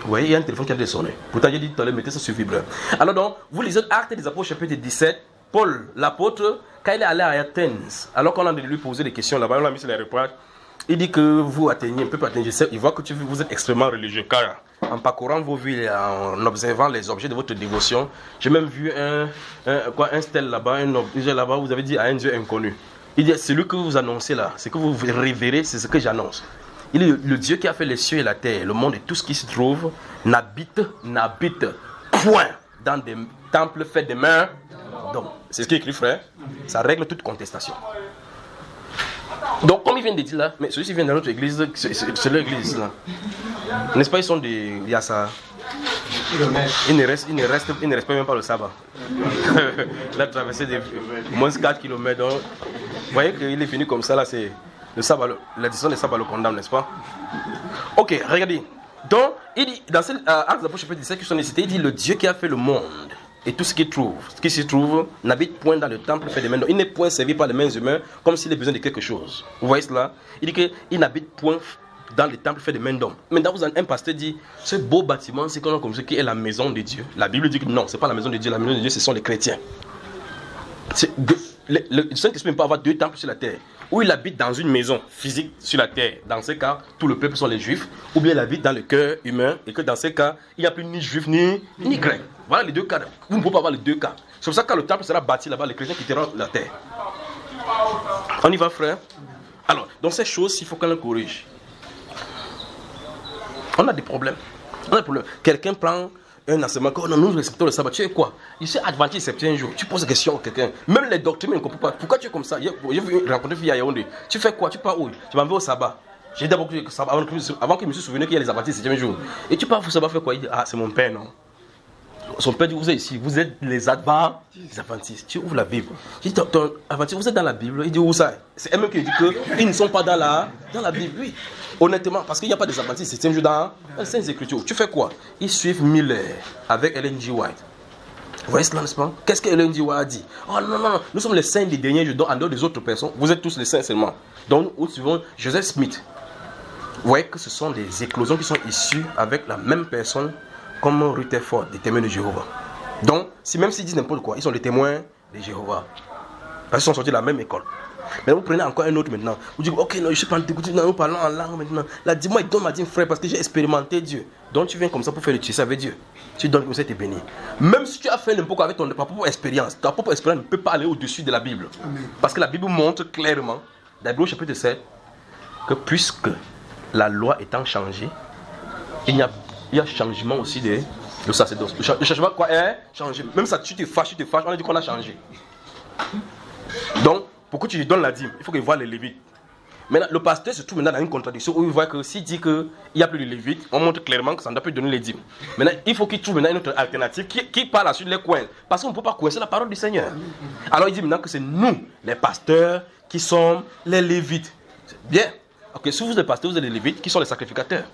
Vous voyez, il y a un téléphone qui a sonné. Pourtant, j'ai dit tout à l'heure, mettez ça sur vibreur. Alors donc, vous lisez Actes des Apôtres, chapitre 17. Paul, l'apôtre, quand il est allé à Athènes, alors qu'on a de lui poser des questions là-bas, on l'a mis sur les reproches, il dit que vous atteignez un peu plus atteindre. Il voit que vous êtes extrêmement religieux. Car en parcourant vos villes et en observant les objets de votre dévotion, j'ai même vu un stèle là-bas, un objet là-bas, vous avez dit à un Dieu inconnu. Il dit, celui que vous annoncez là, ce que vous révérez, c'est ce que j'annonce. Il est le Dieu qui a fait les cieux et la terre, le monde et tout ce qui se trouve, n'habite point dans des temples faits de mains d'hommes. C'est ce qui est écrit, frère. Ça règle toute contestation. Donc, comme il vient de dire là, mais celui-ci vient dans notre église, c'est l'église là. N'est-ce pas, ils sont des. Il y a ça. Ils ne respectent même pas le sabbat. Il a traversé moins 4 km. Donc, vous voyez qu'il est venu comme ça là, c'est. Le sabbat, la décision des sabbats le condamne, n'est-ce pas? Ok, regardez. Donc, il dit, dans Actes des Apôtres, chapitre 17, il dit le Dieu qui a fait le monde et tout ce qui s'y trouve, n'habite point dans le temple fait de mains d'hommes. Il n'est point servi par les mains humaines comme s'il a besoin de quelque chose. Vous voyez cela? Il dit qu'il n'habite point dans le temple fait de mains d'hommes. Maintenant, un pasteur dit ce beau bâtiment, c'est qu'on a comme ça qui est la maison de Dieu. La Bible dit que non, ce n'est pas la maison de Dieu. La maison de Dieu, ce sont les chrétiens. Le Saint-Esprit ne peut pas avoir deux temples sur la terre. Ou il habite dans une maison physique sur la terre. Dans ce cas, tout le peuple sont les juifs. Ou bien il habite dans le cœur humain. Et que dans ce cas, il n'y a plus ni juif ni grec. Voilà les deux cas. Vous ne pouvez pas avoir les deux cas. C'est pour ça que quand le temple sera bâti là-bas, les chrétiens quitteront la terre. On y va, frère? Alors, dans ces choses, il faut qu'on les corrige. On a des problèmes. Quelqu'un prend un enseignement, quand nous respectons le sabbat, tu es quoi? Je suis adventiste septième jour. Tu poses des questions à quelqu'un. Même les doctrines ne comprennent pas. Pourquoi tu es comme ça? J'ai vu rencontrer une fille à Yaoundé. Tu fais quoi? Tu pars où? Tu m'en vas au sabbat. J'ai d'abord que le sabbat, avant qu'il me soit souvenu qu'il y a les adventistes septième jour. Et tu pars au sabbat faire quoi? Il dit, ah, c'est mon père, non? Son père dit, vous êtes ici, vous êtes les adventistes. Tu ouvres la Bible. Je dis, ton adventiste, vous êtes dans la Bible? Il dit, où ça? C'est elle-même qui dit qu'ils ne sont pas dans la Bible. Oui. Honnêtement, parce qu'il n'y a pas des adventistes septième jour dans les Saintes Écritures. Tu fais quoi? Ils suivent Miller avec Ellen G. White. Vous voyez cela, n'est-ce pas? Qu'est-ce que Ellen G. White a dit? Oh non, nous sommes les saints des derniers jours, donc en dehors des autres personnes, vous êtes tous les saints seulement. Donc nous suivons Joseph Smith. Vous voyez que ce sont des éclosions qui sont issues avec la même personne comme Rutherford, des témoins de Jéhovah. Donc, même s'ils disent n'importe quoi, ils sont les témoins de Jéhovah. Parce qu'ils sont sortis de la même école. Mais vous prenez encore un autre maintenant. Vous dites, ok, non, je suis pas en t'écouter, nous parlons en langue maintenant. Là, dis-moi, il donne m'a dit, frère, parce que j'ai expérimenté Dieu. Donc tu viens comme ça pour faire le tissu avec Dieu. Tu donnes comme ça, tu es béni. Même si tu as fait n'importe quoi avec ta propre expérience, ta propre expérience ne peut pas aller au-dessus de la Bible. Amen. Parce que la Bible montre clairement, dans Hébreux chapitre 7, que puisque la loi étant changée, il y a changement aussi de sacerdoce. Le changement quoi est changé. Même ça, tu te fâches, on a dit qu'on a changé. Donc, pourquoi tu lui donnes la dîme? Il faut qu'il voie les Lévites. Maintenant, le pasteur se trouve maintenant dans une contradiction où il voit que s'il dit qu'il n'y a plus de Lévites, on montre clairement que ça ne doit plus donner les dîmes. Maintenant, il faut qu'il trouve maintenant une autre alternative qui par la suite les coince. Parce qu'on ne peut pas coincer la parole du Seigneur. Alors il dit maintenant que c'est nous, les pasteurs, qui sommes les Lévites. Bien. Ok, si vous êtes les pasteurs, vous êtes les Lévites, qui sont les sacrificateurs.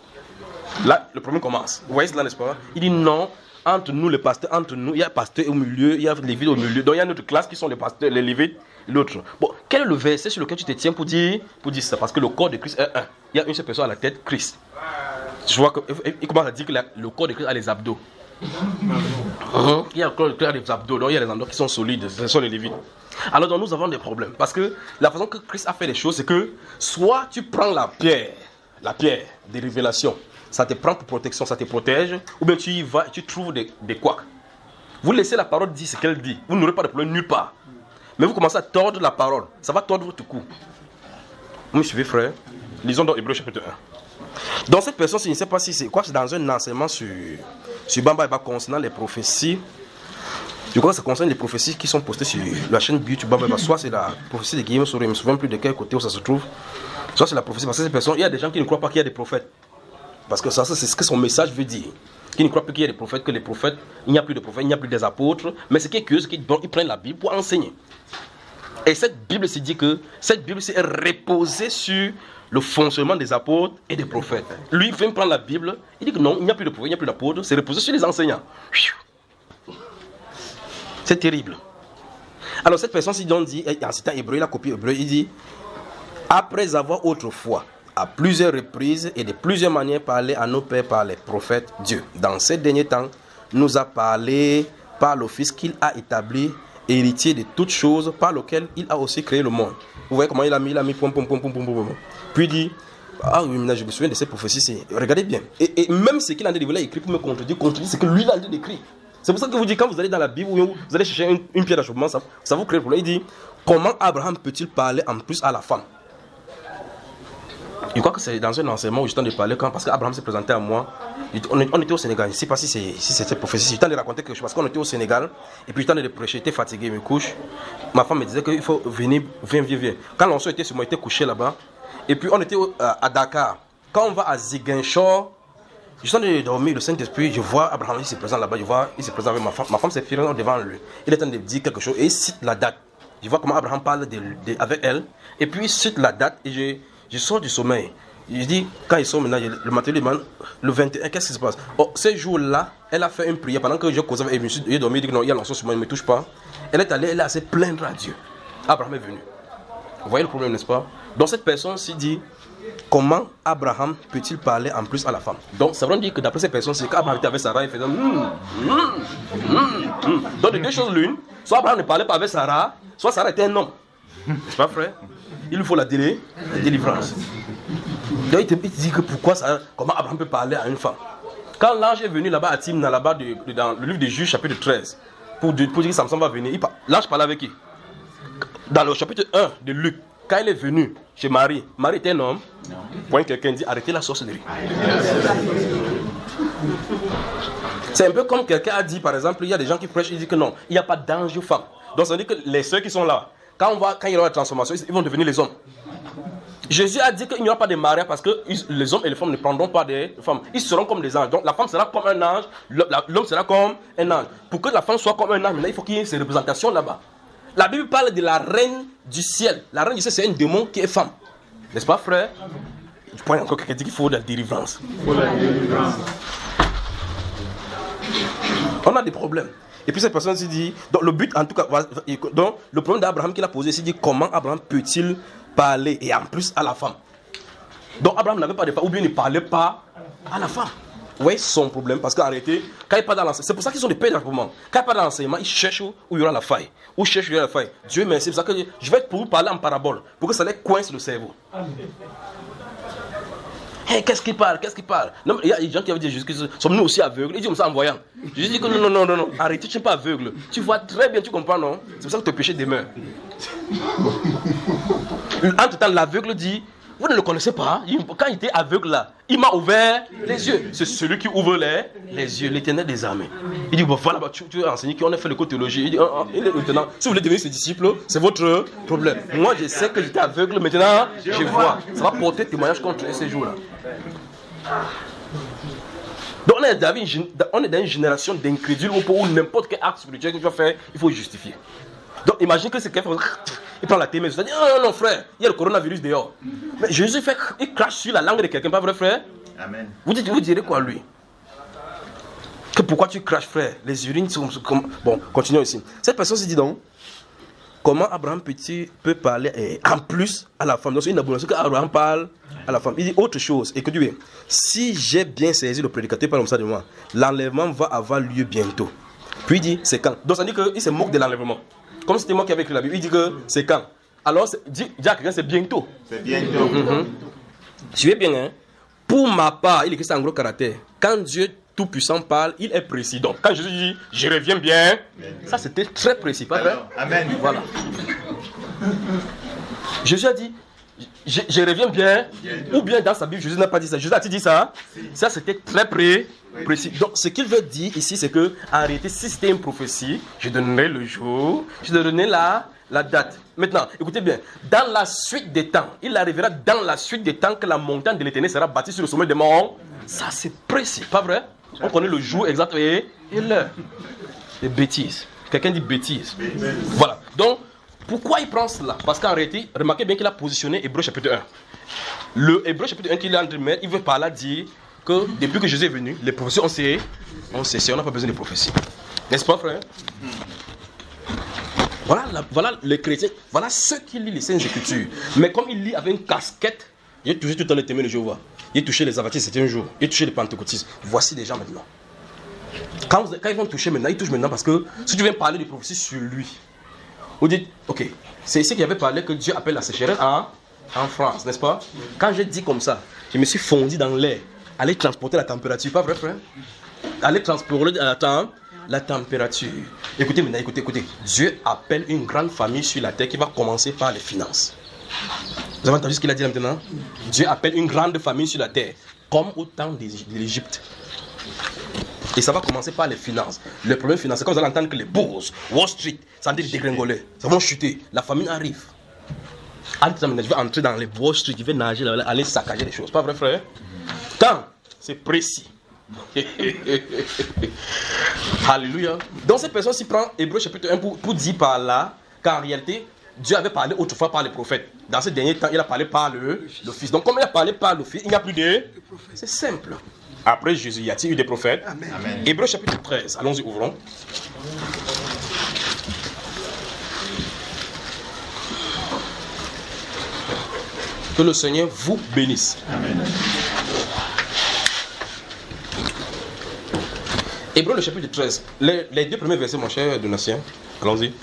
Là, le problème commence. Vous voyez cela, n'est-ce pas? Il dit non, entre nous, les pasteurs, entre nous, il y a pasteur au milieu, il y a les lévites au milieu. Donc il y a notre classe qui sont les pasteurs, les lévites, l'autre. Bon, quel est le verset sur lequel tu te tiens pour dire ça? Parce que le corps de Christ est un. Il y a une seule personne à la tête, Christ. Je vois qu'il commence à dire que le corps de Christ a les abdos. Il y a le corps de Christ a les abdos, donc il y a les endroits qui sont solides, ce sont les lévites. Alors donc nous avons des problèmes. Parce que la façon que Christ a fait les choses, c'est que soit tu prends la pierre des révélations, ça te prend pour protection, ça te protège, ou bien tu y vas et tu trouves des couacs. Vous laissez la parole dire ce qu'elle dit, vous n'aurez pas de problème nulle part. Mais vous commencez à tordre la parole, ça va tordre votre cou. Vous me suivez, frère? Lisons dans Hébreux chapitre 1. Dans cette personne, je ne sais pas si c'est quoi, c'est dans un enseignement sur Bamba concernant les prophéties. Je crois que ça concerne les prophéties qui sont postées sur la chaîne YouTube Bamba. Soit c'est la prophétie de Guillaume Soré, je ne me souviens plus de quel côté où ça se trouve. Soit c'est la prophétie, parce que cette personne, il y a des gens qui ne croient pas qu'il y a des prophètes. Parce que ça, c'est ce que son message veut dire. Qui ne croient plus qu'il y a des prophètes, que les prophètes, il n'y a plus de prophètes, il n'y a plus des apôtres. Mais ce qui est curieux, c'est qu'ils prennent la Bible pour enseigner. Et cette Bible se dit que cette Bible est reposée sur le fonctionnement des apôtres et des prophètes. Lui, il vient prendre la Bible, il dit que non, il n'y a plus de prophètes, il n'y a plus d'apôtres, c'est reposé sur les enseignants. C'est terrible. Alors cette personne, si on dit, en citant Hébreu, la copie Hébreu, il dit, après avoir autrefois, à plusieurs reprises et de plusieurs manières parlé à nos pères par les prophètes, Dieu, dans ces derniers temps, nous a parlé par le Fils qu'il a établi, héritier de toutes choses, par lequel il a aussi créé le monde. Vous voyez comment il a mis pom. Puis il dit, ah oui, maintenant je me souviens de ces prophéties, regardez bien. Et même ce qu'il a délivré, écrit pour me contredire, c'est que lui il a décrit. C'est pour ça que vous dites, quand vous allez dans la Bible, vous allez chercher une pierre d'achoppement, ça vous crée le problème. Il dit, comment Abraham peut-il parler en plus à la femme? Je crois que c'est dans un enseignement où je tente de parler, parce qu'Abraham s'est présenté à moi. On était au Sénégal, je ne sais pas si c'est cette prophétie. Je tente de raconter quelque chose, parce qu'on était au Sénégal, et puis je tente de prêcher, j'étais fatigué, je me couche. Ma femme me disait qu'il faut venir, viens. Quand l'on était sur moi, j'étais couché là-bas, et puis on était à Dakar. Quand on va à Ziguinchor, je suis en train de dormir, le Saint-Esprit, je vois Abraham, il se présente là-bas, il se présente avec ma femme. Ma femme s'est firée devant lui. Il est en train de dire quelque chose, et il cite la date. Je vois comment Abraham parle avec elle, et puis il cite la date, et je sors du sommeil. Je dis, quand ils sont maintenant, le matin, le 21, qu'est-ce qui se passe? Oh, ces jours-là, elle a fait une prière. Pendant que je causais avec elle, j'ai dormi, dit que non, il y a l'encens sur moi, il ne me touche pas. Elle est allée, elle a assez plaindre à Dieu. Abraham est venu. Vous voyez le problème, n'est-ce pas? Donc cette personne s'y dit, comment Abraham peut-il parler en plus à la femme? Donc ça veut dire que d'après cette personne, c'est qu'Abraham était avec Sarah, il faisait Donc de deux choses l'une, soit Abraham ne parlait pas avec Sarah, soit Sarah était un homme. C'est pas vrai? Il lui faut la délivrance. Donc il te dit que pourquoi ça, comment Abraham peut parler à une femme. Quand l'ange est venu là-bas à Timna, là-bas dans le livre des Juges, chapitre 13, pour dire que Samson va venir, l'ange parlait avec qui? Dans le chapitre 1 de Luc, quand il est venu chez Marie était un homme, quand quelqu'un dit arrêtez la sorcellerie. C'est un peu comme quelqu'un a dit, par exemple, il y a des gens qui prêchent, ils disent que non, il n'y a pas d'ange aux femmes. Donc ça veut dire que les sœurs qui sont là, quand il y aura la transformation, ils vont devenir les hommes. Jésus a dit qu'il n'y aura pas de mariage parce que les hommes et les femmes ne prendront pas des femmes. Ils seront comme des anges. Donc la femme sera comme un ange, l'homme sera comme un ange. Pour que la femme soit comme un ange, maintenant il faut qu'il y ait ces représentations là-bas. La Bible parle de la reine du ciel. La reine du ciel, c'est un démon qui est femme. N'est-ce pas, frère? Je pense encore quelqu'un dit qu'il faut de la délivrance. On a des problèmes. Et puis cette personne s'est dit, donc le but en tout cas, donc le problème d'Abraham qu'il a posé, c'est dit comment Abraham peut-il parler et en plus à la femme. Donc Abraham n'avait pas de femme, ou bien il ne parlait pas à la femme. Vous voyez son problème, parce qu'en réalité, quand il part dans l'enseignement, c'est pour ça qu'ils sont des pères d'enseignement. Quand il part dans l'enseignement, il cherche où il y aura la faille. Où cherche où il y aura la faille. Dieu merci, c'est pour ça que je vais pour vous parler en parabole, pour que ça les coince le cerveau. Hey, qu'est-ce qu'il parle? Non, il y a des gens qui avaient dit Jésus, sommes-nous aussi aveugles? Il dit comme ça en voyant. Je dis que non, arrête, tu n'es pas aveugle. Tu vois très bien, tu comprends, non? C'est pour ça que tes péchés demeurent. Entre-temps, l'aveugle dit, vous ne le connaissez pas? Quand il était aveugle là, il m'a ouvert les yeux. C'est celui qui ouvre les yeux, l'Éternel des armées. Il dit, bon, voilà, tu as enseigné qu'on a fait le cours théologie. Il dit, il est maintenant, si vous voulez devenir ses disciples, c'est votre problème. Moi, je sais que j'étais aveugle, maintenant, je vois. Ça va porter témoignage contre ces jours-là. Donc, on est dans une génération d'incrédules où n'importe quel acte spirituel que tu vas faire, il faut justifier. Donc, imagine que c'est quelqu'un il prend la témoin, il dit, non, frère, il y a le coronavirus dehors. Mais Jésus il crache sur la langue de quelqu'un, pas vrai, frère? Amen. Vous direz quoi, lui? Que pourquoi tu craches, frère? Les urines sont comme... Bon, continuons ici. Cette personne se dit donc, comment Abraham peut parler en plus à la femme? Donc c'est une abomination qu'Abraham parle à la femme. Il dit autre chose. Écoutez bien. Si j'ai bien saisi le prédicateur par comme ça de moi, l'enlèvement va avoir lieu bientôt. Puis il dit, c'est quand? Donc ça dit qu'il se moque de l'enlèvement. Comme c'était moi qui avais écrit la Bible, il dit que c'est quand? Alors, dis à quelqu'un, c'est bientôt. C'est bientôt. Suivez bien, hein. Pour ma part, il écrit ça en gros caractère. Quand Dieu Tout-Puissant parle, il est précis. Donc, quand Jésus dit, je reviens bien, ça c'était très précis, pas vrai? Amen. Voilà. Jésus a dit, je reviens bien, ou bien dans sa Bible, Jésus n'a pas dit ça. Jésus a-t-il dit ça? Ça c'était très précis. Donc, ce qu'il veut dire ici, c'est que, en réalité, si c'était une prophétie, je donnerai le jour, je donnerai la date. Maintenant, écoutez bien, dans la suite des temps, il arrivera dans la suite des temps que la montagne de l'Éternel sera bâtie sur le sommet des monts. Ça c'est précis, pas vrai? On connaît le jour exact et l'heure. Des bêtises. Quelqu'un dit bêtises. Voilà. Donc, pourquoi il prend cela? Parce qu'en réalité, remarquez bien qu'il a positionné Hébreux chapitre 1. Le Hébreux chapitre 1 qu'il est en train de mettre, il veut par là dire que depuis que Jésus est venu, les prophéties, on sait, on n'a pas besoin de prophéties. N'est-ce pas, frère? Voilà les chrétiens, voilà ceux qui lisent les Saintes Écritures. Mais comme il lit avec une casquette, il a touché tout le temps les témoins de Jéhovah. Il a touché les adventistes, c'était un jour. Il a touché les pentecôtistes. Voici les gens maintenant. Quand ils vont toucher maintenant, ils touchent maintenant parce que si tu viens parler de prophéties sur lui, vous dites, ok, c'est ici qu'il avait parlé que Dieu appelle la sécheresse en France, n'est-ce pas? Quand j'ai dit comme ça, je me suis fondu dans l'air, aller transporter la température, pas vrai, frère? Aller transporter la température. Écoutez maintenant, écoutez. Dieu appelle une grande famille sur la terre qui va commencer par les finances. Vous avez entendu ce qu'il a dit maintenant? Dieu appelle une grande famille sur la terre, comme au temps de l'Égypte. Et ça va commencer par les finances. Le problème financier, comme vous allez entendre que les bourses, Wall Street, ça va dégringoler, ça va chuter. La famine arrive. Je vais entrer dans les Wall Street, je vais nager, aller saccager les choses. Pas vrai, frère? Quand? C'est précis. Alléluia. Donc cette personne s'y prend Hébreux chapitre 1 pour dire par là qu'en réalité Dieu avait parlé autrefois par les prophètes. Dans ces derniers temps il a parlé par le Fils. Donc comme il a parlé par le Fils, il n'y a plus de... C'est simple. Après Jésus, y a-t-il eu des prophètes? Amen. Hébreux chapitre 13, allons-y, ouvrons. Que le Seigneur vous bénisse. Amen. Hébreux le chapitre 13, les deux premiers versets, mon cher Donatien, allons-y.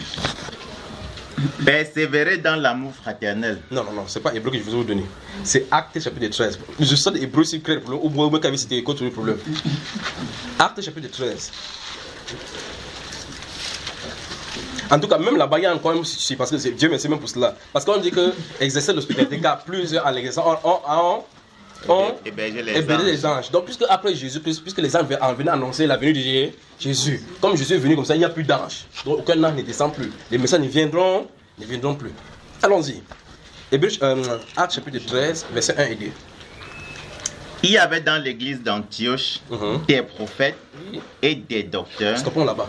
Persévérer dans l'amour fraternel. Non, c'est pas Hébreux que je vous donner. C'est Actes chapitre 13. Je sais Hébreux s'il crée le problème, ou moi, quand c'était contre le problème. Actes chapitre 13. En tout cas, même là-bas, il y a encore un souci, parce que Dieu merci même pour cela. Parce qu'on dit que exercer l'hospitalité, car plusieurs en l'exerçant héberger les anges. Donc, puisque après Jésus, puisque les anges venaient annoncer la venue de Jésus, comme Jésus est venu comme ça, il n'y a plus d'anges. Donc, aucun ange ne descend plus. Les messages ne viendront plus. Allons-y. Actes chapitre 13, versets 1 et 2. Il y avait dans l'église d'Antioche des prophètes et des docteurs. Stoppons là-bas.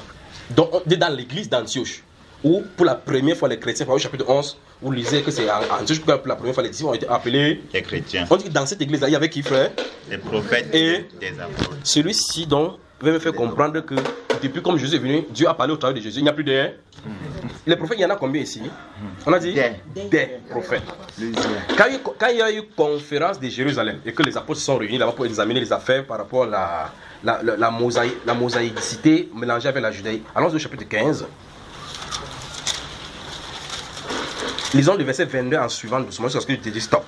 Donc, on est dans l'église d'Antioche, où pour la première fois les chrétiens, au chapitre 11, vous lisez que c'est en Antioche, pour la première fois les disciples ont été appelés les chrétiens. On dit que dans cette église-là, il y avait qui, frère? Les prophètes et des apôtres. Celui-ci, donc, va me faire comprendre que depuis comme Jésus est venu, Dieu a parlé au travers de Jésus. Il n'y a plus de... Les prophètes, il y en a combien ici? On a dit des prophètes. Quand il y a eu conférence de Jérusalem et que les apôtres se sont réunis là-bas pour examiner les affaires par rapport à la mosaïcité mélangée avec la judaïque. Allons au chapitre 15. Lisons le verset 22 en suivant doucement, c'est ce que je te dis stop.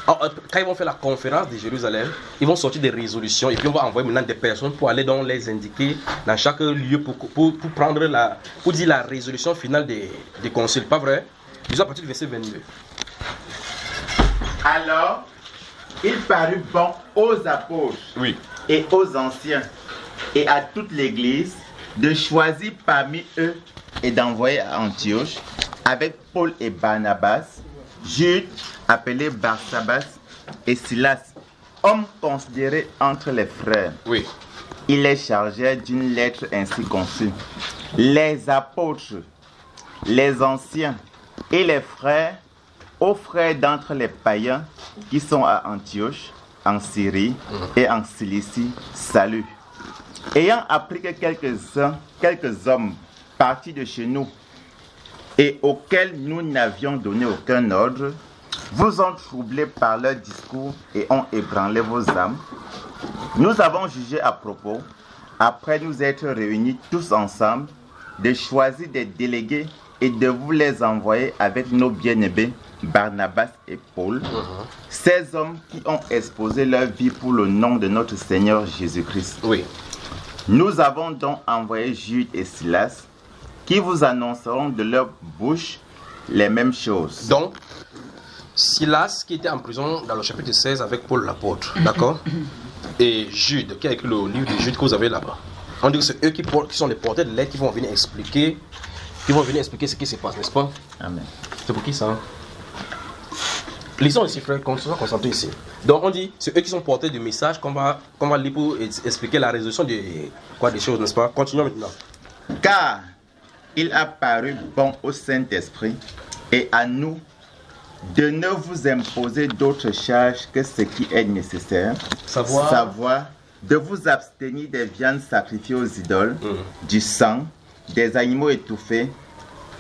Alors, quand ils vont faire la conférence de Jérusalem, ils vont sortir des résolutions et puis on va envoyer maintenant des personnes pour aller donc les indiquer dans chaque lieu pour prendre pour dire la résolution finale des conciles. Pas vrai? Lisons à partir du verset 22. Alors, il parut bon aux apôtres et aux anciens et à toute l'église de choisir parmi eux et d'envoyer à Antioche avec Paul et Barnabas, Jude, appelé Barsabas, et Silas, hommes considérés entre les frères. Il les chargeait d'une lettre ainsi conçue. Les apôtres, les anciens et les frères, aux frères d'entre les païens qui sont à Antioche, en Syrie et en Cilicie, salut. Ayant appris que quelques hommes partis de chez nous et auxquels nous n'avions donné aucun ordre, vous ont troublé par leur discours et ont ébranlé vos âmes, nous avons jugé à propos, après nous être réunis tous ensemble, de choisir des délégués et de vous les envoyer avec nos bien-aimés Barnabas et Paul, ces hommes qui ont exposé leur vie pour le nom de notre Seigneur Jésus-Christ. Oui. Nous avons donc envoyé Jude et Silas, qui vous annonceront de leur bouche les mêmes choses. Donc, Silas qui était en prison dans le chapitre 16 avec Paul l'apôtre, d'accord? Et Jude qui a écrit le livre de Jude que vous avez là-bas. On dit que c'est eux qui sont les porteurs de lettres qui vont venir expliquer ce qui se passe, n'est-ce pas? Amen. C'est pour qui ça? Lisons ici, frère, concentrez ici. Donc on dit, c'est eux qui sont porteurs du message qu'on va lire pour expliquer la résolution des choses, n'est-ce pas? Continuons maintenant. Car il a paru bon au Saint-Esprit et à nous de ne vous imposer d'autres charges que ce qui est nécessaire, savoir de vous abstenir des viandes sacrifiées aux idoles, du sang, des animaux étouffés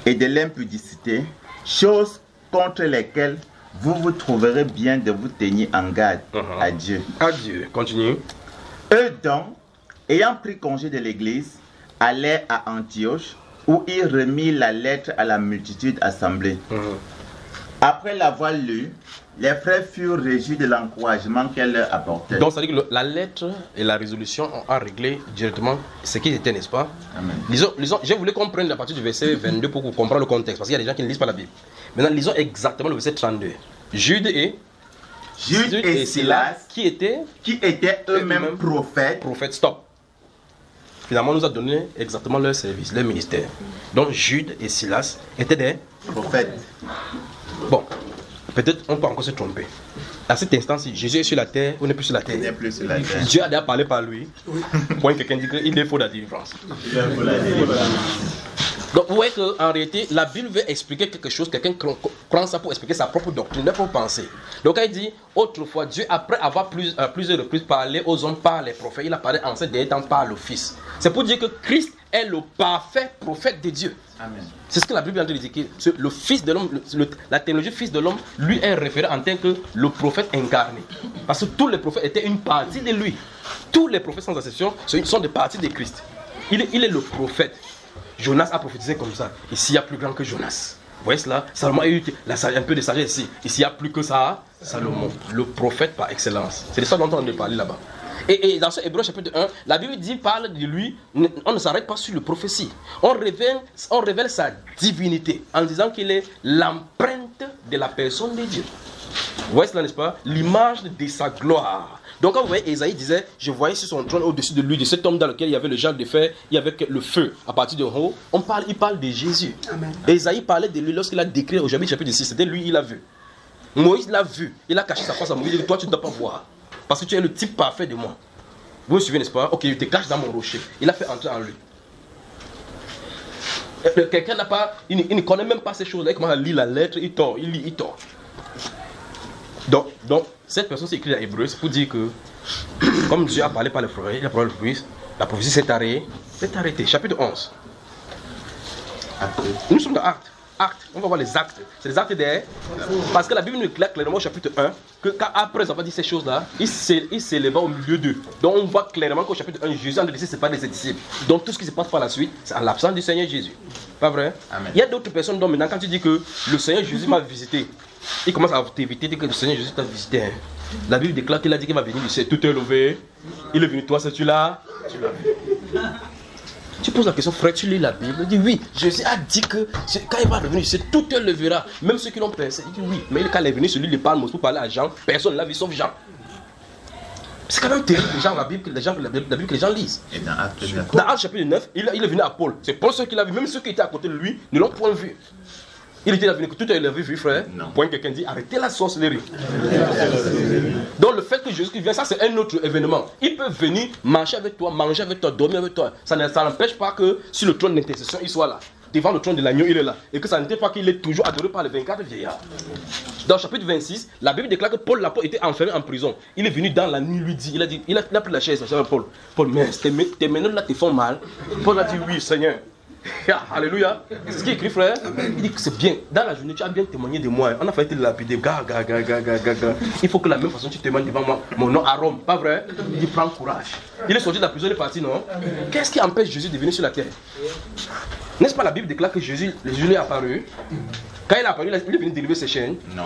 et de l'impudicité, choses contre lesquelles vous vous trouverez bien de vous tenir en garde. Adieu. Adieu. Continue. Eux donc, ayant pris congé de l'église, allèrent à Antioche, où ils remirent la lettre à la multitude assemblée. Après l'avoir lue, les frères furent réjouis de l'encouragement qu'elle leur apportait. Donc ça veut dire que la lettre et la résolution ont réglé directement ce qui était, n'est-ce pas? Amen. Lisons, je voulais qu'on prenne la partie du verset 22 pour comprendre le contexte, parce qu'il y a des gens qui ne lisent pas la Bible. Maintenant, lisons exactement le verset 32. Jude et Silas, qui étaient eux-mêmes prophètes. Prophètes, stop. Finalement, on nous a donné exactement leur service, leur ministère. Donc Jude et Silas étaient des prophètes. Bon, peut-être on peut encore se tromper. À cet instant-ci, Jésus est sur la terre, ou n'est plus sur la terre. Il n'est plus sur la terre. Dieu a déjà parlé par lui. Pour quelqu'un dit qu'il est faux la délivrance. Donc vous voyez qu'en réalité, la Bible veut expliquer quelque chose, quelqu'un prend ça pour expliquer sa propre doctrine, leur propre pensée. Donc elle dit, autrefois, Dieu, après avoir plusieurs reprises parlé aux hommes par les prophètes, il a parlé en ces derniers temps par le Fils. C'est pour dire que Christ est le parfait prophète de Dieu. Amen. C'est ce que la Bible vient de dire, que le Fils de l'homme, la théologie Fils de l'homme, lui est référé en tant que le prophète incarné. Parce que tous les prophètes étaient une partie de lui. Tous les prophètes sans exception sont des parties de Christ. Il est le prophète. Jonas a prophétisé comme ça. Ici, il y a plus grand que Jonas. Vous voyez cela? Salomon a eu un peu de sagesse ici. Ici, il n'y a plus que ça. Salomon, le prophète par excellence. C'est de ça dont on a parlé là-bas. Et dans ce Hébreux chapitre 1, la Bible parle de lui. On ne s'arrête pas sur le prophétie. On révèle sa divinité en disant qu'il est l'empreinte de la personne de Dieu. Vous voyez cela, n'est-ce pas? L'image de sa gloire. Donc quand vous voyez, Ésaïe disait, je voyais sur son trône au-dessus de lui, de cet homme dans lequel il y avait le genre de fer, il y avait le feu à partir de haut. Il parle de Jésus. Amen. Ésaïe parlait de lui lorsqu'il a décrit au chapitre 6, c'était lui, il a vu. Moïse l'a vu, il a caché sa face à Moïse, il dit, toi tu ne dois pas voir, parce que tu es le type parfait de moi. Vous me suivez, n'est-ce pas? Ok, je te cache dans mon rocher. Il a fait entrer en lui. Quelqu'un n'a pas, il ne connaît même pas ces choses-là, il commence à lire la lettre, il tord, il lit, il tord. Donc, cette personne s'est écrite à Hébreu, c'est pour dire que, comme Dieu a parlé par le prophète, la prophétie s'est arrêtée. Chapitre 11. Nous sommes dans Actes. On va voir les actes. C'est les actes des... Parce que la Bible nous éclaire clairement au chapitre 1 que après avoir dit ces choses-là, il s'éleva au milieu d'eux. Donc on voit clairement qu'au chapitre 1, Jésus a décidé de séparer de ses disciples. Donc tout ce qui se passe par la suite, c'est en l'absence du Seigneur Jésus. Pas vrai? Amen. Il y a d'autres personnes dont maintenant quand tu dis que le Seigneur Jésus m'a visité, il commence à t'éviter de dire que le Seigneur Jésus t'a visité. La Bible déclare qu'il a dit qu'il va venir du ciel, tout est levé. Il est venu, toi, c'est tu l'as vu. Tu poses la question, frère, tu lis la Bible? Il dit oui, Jésus a dit que quand il va revenir, c'est tout te levera. Même ceux qui l'ont percé. Il dit oui, mais quand il est venu, celui de Palmos pour parler à Jean, personne ne l'a vu sauf Jean. C'est quand même terrible, la Bible que les gens lisent. Et dans Actes chapitre 9, il est venu à Paul. C'est Paul ceux qui l'a vu, même ceux qui étaient à côté de lui ne l'ont point vu. Il était là, que tout est levé, vu, frère. Point quelqu'un dit, arrêtez la sorcellerie. Donc le fait que Jésus vient, ça c'est un autre événement. Il peut venir marcher avec toi, manger avec toi, dormir avec toi. Ça n'empêche pas que sur le trône d'intercession, il soit là. devant le trône de l'agneau, il est là. Et que ça n'était pas qu'il est toujours adoré par les 24 vieillards. Dans le chapitre 26, la Bible déclare que Paul l'apôtre était enfermé en prison. Il est venu dans la nuit, lui dit, il a pris la chaise, Paul, mais tes mains là te font mal. Paul a dit oui, Seigneur. Alléluia. C'est ce qui est écrit, frère. Il dit que c'est bien. Dans la journée, tu as bien témoigné de moi. On a failli te lapider. Il faut que la même façon tu témoignes devant moi. Mon nom à Rome. Pas vrai? Il dit prends courage. Il est sorti de la prison, il est parti, non? Qu'est-ce qui empêche Jésus de venir sur la terre? N'est-ce pas la Bible déclare que Jésus lui est apparu? Quand il est apparu, il est venu délivrer ses chaînes. Non.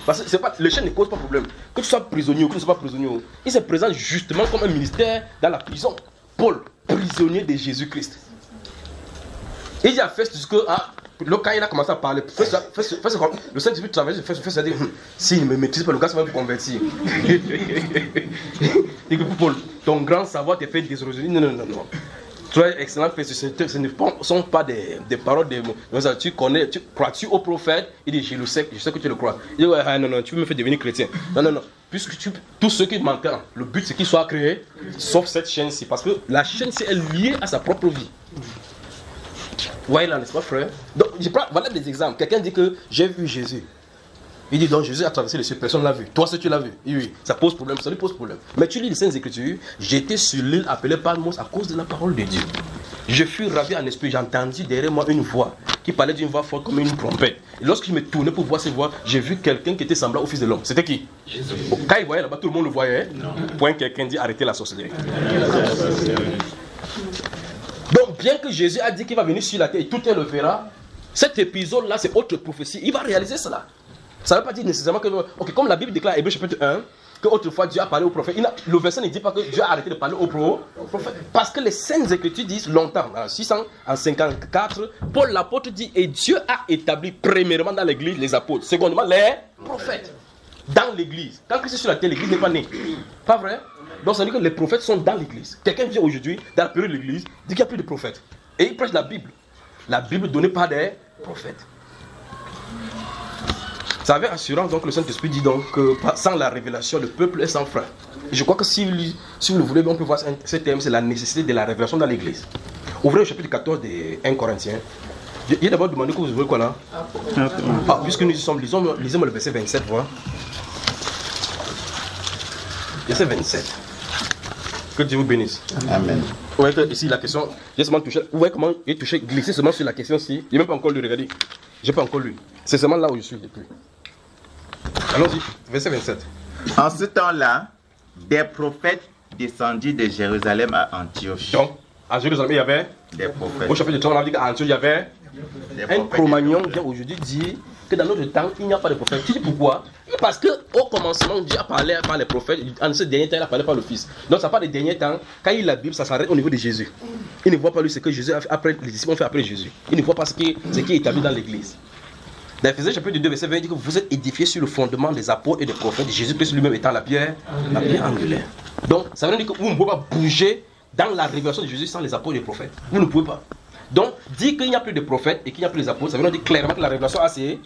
Parce que les chaînes ne causent pas de problème. Que tu sois prisonnier ou que tu ne sois pas prisonnier, il se présente justement comme un ministère dans la prison. Paul, prisonnier de Jésus-Christ. Il dit à Festus que quand il a commencé à parler, le Saint-Esprit traverse Festus a dit s'il ne me maîtrise pas, le gars ça va me convertir. Il dit Paul, ton grand savoir t'est fait désolé. Non. Tu es excellent Festus, ce ne sont pas des paroles des mots. Tu crois-tu au prophète? Il dit je le sais, je sais que tu le crois. Il dit non, tu veux me faire devenir chrétien. Non. Puisque tous ceux qui m'entendent, le but c'est qu'ils soient créés, sauf cette chaîne-ci. Parce que la chaîne-ci est liée à sa propre vie. Ouais, là, n'est-ce pas, frère? Donc, voilà des exemples. Quelqu'un dit que j'ai vu Jésus. Il dit donc Jésus a traversé les cieux, personne ne l'a vu. Toi, tu l'as vu. Oui, ça pose problème, ça lui pose problème. Mais tu lis les Saintes Écritures, j'étais sur l'île appelée Patmos à cause de la parole de Dieu. Je fus ravi en esprit, j'ai entendu derrière moi une voix qui parlait d'une voix forte comme une trompette. Et lorsque je me tournais pour voir cette voix, j'ai vu quelqu'un qui était semblable au Fils de l'homme. C'était qui? Jésus. Quand il voyait là-bas, tout le monde le voyait. Point quelqu'un dit arrêtez la sorcellerie. Donc, bien que Jésus a dit qu'il va venir sur la terre et tout le verra, cet épisode-là, c'est autre prophétie. Il va réaliser cela. Ça ne veut pas dire nécessairement que... Ok, comme la Bible déclare, Hébreux chapitre 1, qu'autrefois Dieu a parlé au prophète. Le verset ne dit pas que Dieu a arrêté de parler au prophète. Parce que les Saintes Écritures disent longtemps, en 654, Paul l'apôtre dit, et Dieu a établi premièrement dans l'église les apôtres, secondement les prophètes. Dans l'église. Quand Christ est sur la terre, l'église n'est pas née. Pas vrai? Donc ça veut dire que les prophètes sont dans l'église. Quelqu'un vient aujourd'hui, dans la période de l'église, dit qu'il n'y a plus de prophètes. Et il prêche la Bible. La Bible donnée par des prophètes. Ça avait assurance, donc le Saint-Esprit dit donc que sans la révélation, le peuple est sans frein. Et je crois que si vous le voulez, on peut voir ce thème, c'est la nécessité de la révélation dans l'église. Ouvrez le chapitre 14 des 1 Corinthiens. Il a d'abord demandé que vous ouvrez quoi là? Puisque nous y sommes, lisons le verset 27, voilà. Verset 27. Que Dieu vous bénisse. Amen. Vous voyez que ici la question, j'ai seulement touché. Vous voyez comment j'ai touché, glissé seulement sur la question-ci. Je n'ai même pas encore lu, regardez. Je n'ai pas encore lu. C'est seulement là où je suis depuis. Allons-y, verset 27. En ce temps-là, des prophètes descendirent de Jérusalem à Antioche. Donc, à Jérusalem, il y avait des prophètes. Au chapitre 3, on a dit qu'à Antioche, il y avait un Cro-Magnon vient aujourd'hui dire que dans notre temps, il n'y a pas de prophète. Tu dis pourquoi? Parce qu'au commencement, Dieu a parlé par les prophètes. En ce dernier temps, il a parlé par le Fils. Donc, ça parle des derniers temps. Quand il lit la Bible, ça s'arrête au niveau de Jésus. Il ne voit pas lui ce que Jésus a fait après, les disciples ont fait après Jésus. Il ne voit pas ce qui est établi dans l'église. Dans Ephésiens chapitre 2, verset 20, il dit que vous êtes édifiés sur le fondement des apôtres et des prophètes, Jésus-Christ lui-même étant la pierre angulaire. Donc, ça veut dire que vous ne pouvez pas bouger dans la révélation de Jésus sans les apôtres et les prophètes. Vous ne pouvez pas. Donc, dire qu'il n'y a plus de prophètes et qu'il n'y a plus d'apôtres, ça veut dire clairement que la révélation a cessé.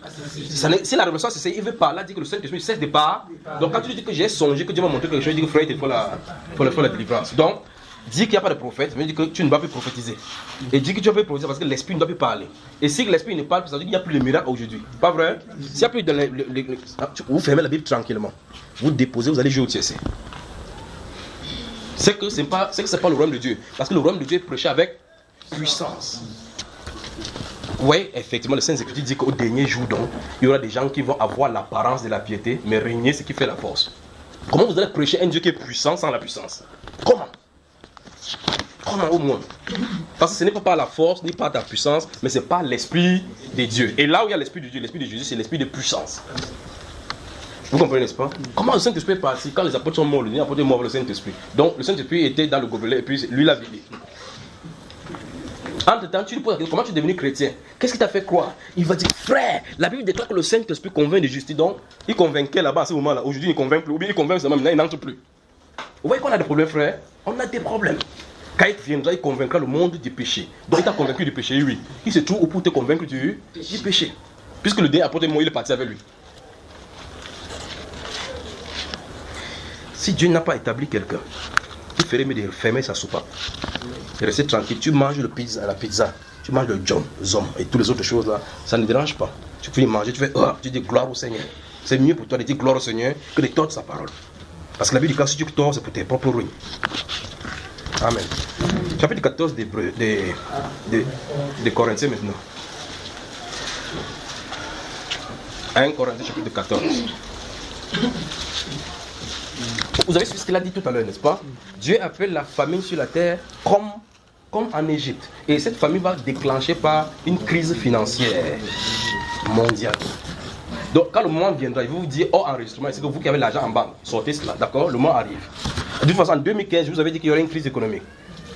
Si la révélation a cessé, il veut par là dire que le Saint-Esprit cesse de part. Donc, quand tu dis que j'ai songé, que Dieu m'a montré quelque chose, il dit que frère, il faut la délivrance. Donc, dis qu'il n'y a pas de prophète, ça veut dire que tu ne vas plus prophétiser. Et dis que tu vas plus prophétiser parce que l'esprit ne doit plus parler. Et si l'esprit ne parle plus, ça veut dire qu'il n'y a plus de miracle aujourd'hui. Pas vrai? S'il n'y a plus de... vous fermez la Bible tranquillement. Vous déposez, vous allez jouer au TSC. C'est que ce n'est pas le royaume de Dieu. Parce que le royaume de Dieu est prêché avec puissance. Oui, effectivement, le Saint-Écriture dit qu'au dernier jour, donc, il y aura des gens qui vont avoir l'apparence de la piété, mais régner, ce qui fait la force. Comment vous allez prêcher un Dieu qui est puissant sans la puissance? Comment au moins? Parce que ce n'est pas par la force ni par ta puissance, mais c'est par l'esprit de Dieu. Et là où il y a l'esprit de Dieu, l'esprit de Jésus, c'est l'esprit de puissance. Vous comprenez, n'est-ce pas? Comment le Saint-Esprit est parti? Quand les apôtres sont morts, les apôtres sont morts le Saint-Esprit. Donc le Saint-Esprit était dans le gobelet et puis lui l'a vidé. Entre-temps, tu lui poses la question, comment tu es devenu chrétien? Qu'est-ce qui t'a fait croire? Il va dire, frère, la Bible déclare que le Saint-Esprit convainc de justice. Donc, il convainquait là-bas à ce moment-là. Aujourd'hui, il ne convainc plus. Ou bien il convainc seulement, maintenant il n'entre plus. Vous voyez qu'on a des problèmes, frère? On a des problèmes. Quand il viendra, il convaincra le monde du péché. Donc il t'a convaincu du péché, oui. Il se trouve pour te convaincre du péché. Puisque le dernier apôtre Moïse, il est parti avec lui. Si Dieu n'a pas établi quelqu'un, il ferait mieux de fermer sa soupape. Et rester tranquille. Tu manges la pizza tu manges le zom et toutes les autres choses là, ça ne dérange pas. Tu peux y manger, tu fais, tu dis gloire au Seigneur. C'est mieux pour toi de dire gloire au Seigneur que de tordre sa parole. Parce que la Bible dit que si tu tords, c'est pour tes propres ruines. Amen. Chapitre 14 des Corinthiens maintenant. 1 Corinthiens chapitre 14. Vous avez vu ce qu'il a dit tout à l'heure, n'est-ce pas? Dieu appelle la famine sur la terre comme en Égypte. Et cette famine va déclencher par une crise financière mondiale. Donc quand le moment viendra, il va vous dire, enregistrement, c'est que vous qui avez l'argent en banque, sortez cela, d'accord? Le moment arrive. De toute façon, en 2015, je vous avais dit qu'il y aurait une crise économique.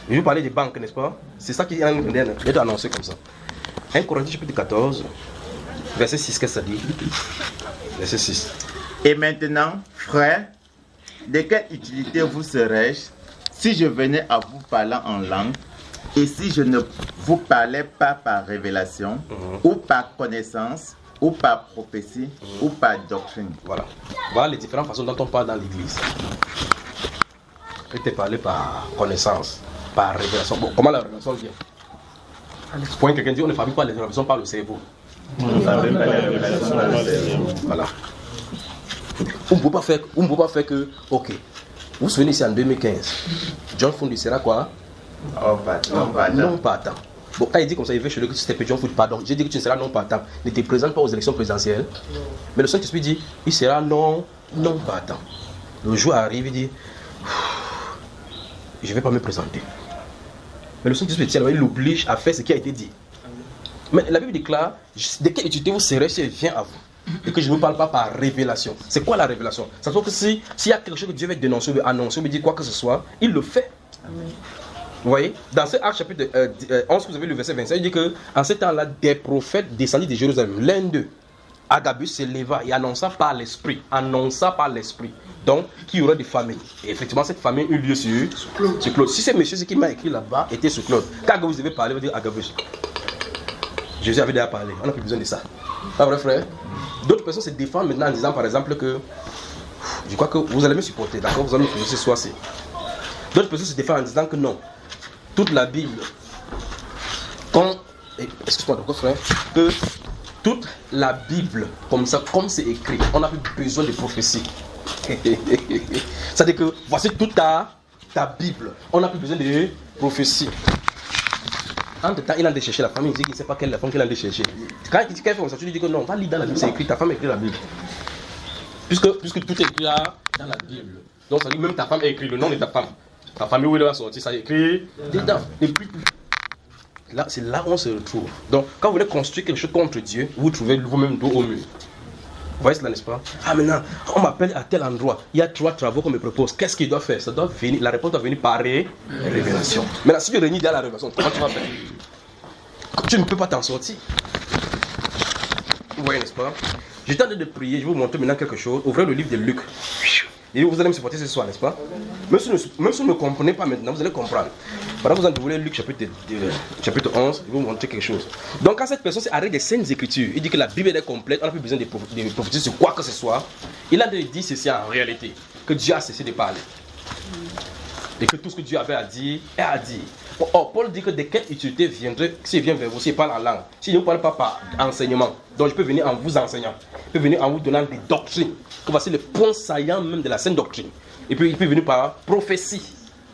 Je vous parlais des banques, n'est-ce pas? C'est ça qui est annoncé comme ça. 1 Corinthiens chapitre 14, verset 6, qu'est-ce que ça dit? Verset 6. Et maintenant, frères, de quelle utilité vous serais-je si je venais à vous parlant en langue et si je ne vous parlais pas par révélation ou par connaissance ou par prophétie ou par doctrine? Voilà. Voilà les différentes façons dont on parle dans l'église. Il te parlé par connaissance, par révélation. Bon, comment la révélation vient? Pour quelqu'un dit, on ne fabrique pas les révélations par le cerveau. Voilà. On ne peut pas faire que, ok, vous vous souvenez ici en 2015, John Found sera quoi? Non partant. Bon, quand il dit comme ça, il veut chez lui que c'était John Found, pardon. J'ai dit que tu ne seras non partant. Ne te présente pas aux élections présidentielles. Mais le Saint-Esprit dit, il sera non partant. Le jour arrive, il dit, je ne vais pas me présenter. Mais le Saint-Esprit, il l'oblige à faire ce qui a été dit. Mais la Bible déclare, de quelle utilité vous serez si elle vient à vous? Et que je ne vous parle pas par révélation. C'est quoi la révélation? Ça veut dire que s'il y a quelque chose que Dieu veut dénoncer, veut annoncer, veut dire quoi que ce soit, il le fait. Amen. Vous voyez? Dans ce acte chapitre 11, vous avez le verset 25, il dit qu'en ce temps-là, des prophètes descendus de Jérusalem, l'un d'eux, Agabus, s'éleva et annonça par l'esprit. Donc, qu'il y aurait des familles. Et effectivement, cette famille eut lieu sur Claude. Si c'est monsieur qui m'a écrit là-bas était sur Claude, quand Agabus devait parler, vous dire Agabus. Jésus avait déjà parlé, on n'a plus besoin de ça. Pas vrai, frère? D'autres personnes se défendent maintenant en disant par exemple que je crois que vous allez me supporter, d'accord? Vous allez me faire ce soir-ci. D'autres personnes se défendent en disant que non, toute la Bible, excuse-moi d'accord frère, que toute la Bible, comme ça, comme c'est écrit, on n'a plus besoin de prophétie. C'est-à-dire que voici toute ta Bible, on n'a plus besoin de prophétie. Entre temps, il a allé chercher la famille, il dit qu'il ne sait pas quelle femme qu'il a allé chercher. Quand il dit quelque chose, tu lui dis que non, va lire dans la Bible, c'est écrit, ta femme écrit la Bible. Puisque tout est écrit là dans la Bible. Donc ça dit même ta femme a écrit le nom de ta femme. Ta famille où elle va sortir, ça est écrit dedans. Et puis, là, c'est là où on se retrouve. Donc quand vous voulez construire quelque chose contre Dieu, vous trouvez vous-même dos au mur. Vous voyez cela, n'est-ce pas? Ah, maintenant, on m'appelle à tel endroit. Il y a 3 travaux qu'on me propose. Qu'est-ce qu'il doit faire? Ça doit venir, la réponse doit venir par révélation. Maintenant, si tu réunis dans la révélation, comment tu vas faire? Tu ne peux pas t'en sortir. Vous voyez, n'est-ce pas? J'étais en train de prier, je vais vous montrer maintenant quelque chose. Ouvrez le livre de Luc. Et vous allez me supporter ce soir, n'est-ce pas? Même si vous ne comprenez pas maintenant, vous allez comprendre. Pendant que vous entrevoulez Luc chapitre 11, je vais vous montrer quelque chose. Donc quand cette personne s'est arrêtée des saintes écritures, il dit que la Bible est complète, on n'a plus besoin de prophétiser sur quoi que ce soit. Il a dit ceci en réalité, que Dieu a cessé de parler. Et que tout ce que Dieu avait à dire, est à dire. Or, Paul dit que de quelle utilité viendrait, s'il vient vers vous, s'il parle en langue, s'il ne parle pas par enseignement, donc je peux venir en vous enseignant, je peux venir en vous donnant des doctrines, que voici le point saillant même de la sainte doctrine. Et puis il peut venir par prophétie.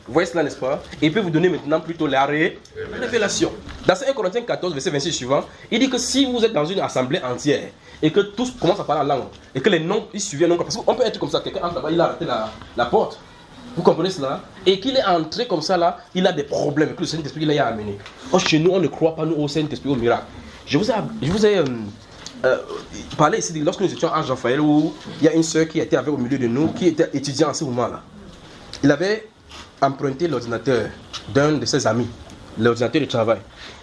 Vous voyez cela, n'est-ce pas? Et il peut vous donner maintenant plutôt la révélation. Dans 1 Corinthiens 14, verset 26 suivant, il dit que si vous êtes dans une assemblée entière, et que tous commencent à parler en langue, et que les noms, ils suivent un nom, parce qu'on peut être comme ça, quelqu'un entre là-bas, il a arrêté la porte. Vous comprenez cela? Et qu'il est entré comme ça là, il a des problèmes, et que le Saint-Esprit il l'a amené. Oh, chez nous, on ne croit pas nous au Saint-Esprit, au miracle. Je vous ai parlé ici, lorsque nous étions à Jean-Raphaël, où il y a une soeur qui était au milieu de nous, qui était étudiant en ce moment-là. Il avait emprunté l'ordinateur d'un de ses amis, l'ordinateur de travail.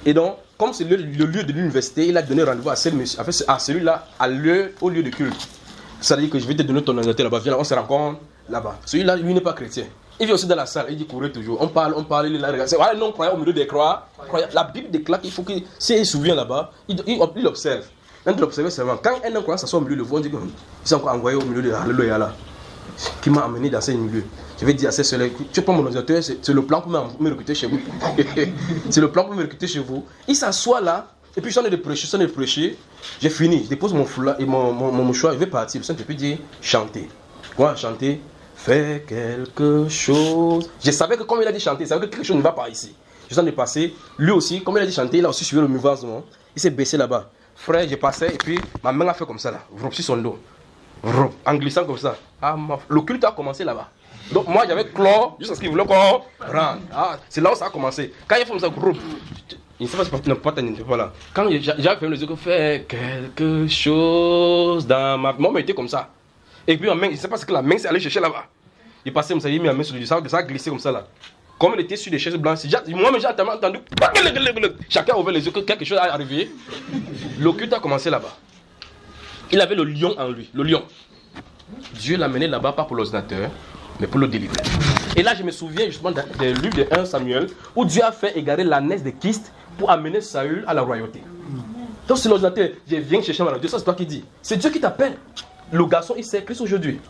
Et donc, comme c'est le lieu de l'université, il a donné rendez-vous à celui-là, au lieu de culte. C'est-à-dire que je vais te donner ton ordinateur là-bas, viens là, on se rencontre là-bas. Celui-là, lui n'est pas chrétien. Il vient aussi dans la salle, il dit courir toujours. On parle, il est là, regarde. C'est voilà, non croyant au milieu des croix. La Bible déclare qu'il faut que, si il se souvient là-bas, il observe. Même de l'observer seulement. Quand un non-croyant s'assoit au milieu de vous, on dit qu'ils sont encore envoyés au milieu de Alléluia là. qui m'a amené dans ce milieu. Je vais dire à ces soeurs, tu prends mon ordinateur, c'est le plan pour me recruter chez vous. C'est le plan pour me recruter chez vous. Il s'assoit là, et puis je suis en train de prêcher, j'ai fini, je dépose mon foulard et mon mouchoir, je vais partir. Le Saint-Esprit dit chanter. Quoi, chanter? Fais quelque chose. Je savais que comme il a dit chanter, je savais que quelque chose ne va pas ici. Je suis en train de passer, lui aussi, comme il a dit chanter, il a aussi suivi le mouvement, il s'est baissé là-bas. Frère, j'ai passé et puis ma main a fait comme ça là, sur son dos. En glissant comme ça. Ah, le culte a commencé là-bas. Donc moi j'avais clos jusqu'à ce qu'il voulait qu'on rentre. Ah, c'est là où ça a commencé. Quand il fait comme ça, groupe. Il ne sait pas voilà. Quand j'avais fait les yeux, fait quelque chose dans ma main, était comme ça. Et puis ma main, je ne sais pas ce que la main s'est allée chercher là-bas. Il passait comme ça, il a mis la main sur lui, ça a glissé comme ça là. Comme il était sur des chaises blanches, moi j'ai tellement entendu. Chacun a ouvert les yeux que quelque chose est arrivé. Le culte a commencé là-bas. Il avait le lion en lui, le lion. Dieu l'a mené là-bas, pas pour l'ordinateur, mais pour le délivrer. Et là, je me souviens justement des livres de 1 Samuel, où Dieu a fait égarer l'ânesse de Christ pour amener Saül à la royauté. Donc, c'est l'ordinateur, je viens chercher ma Dieu, ça c'est toi qui dis. C'est Dieu qui t'appelle. Le garçon, il sait Christ aujourd'hui.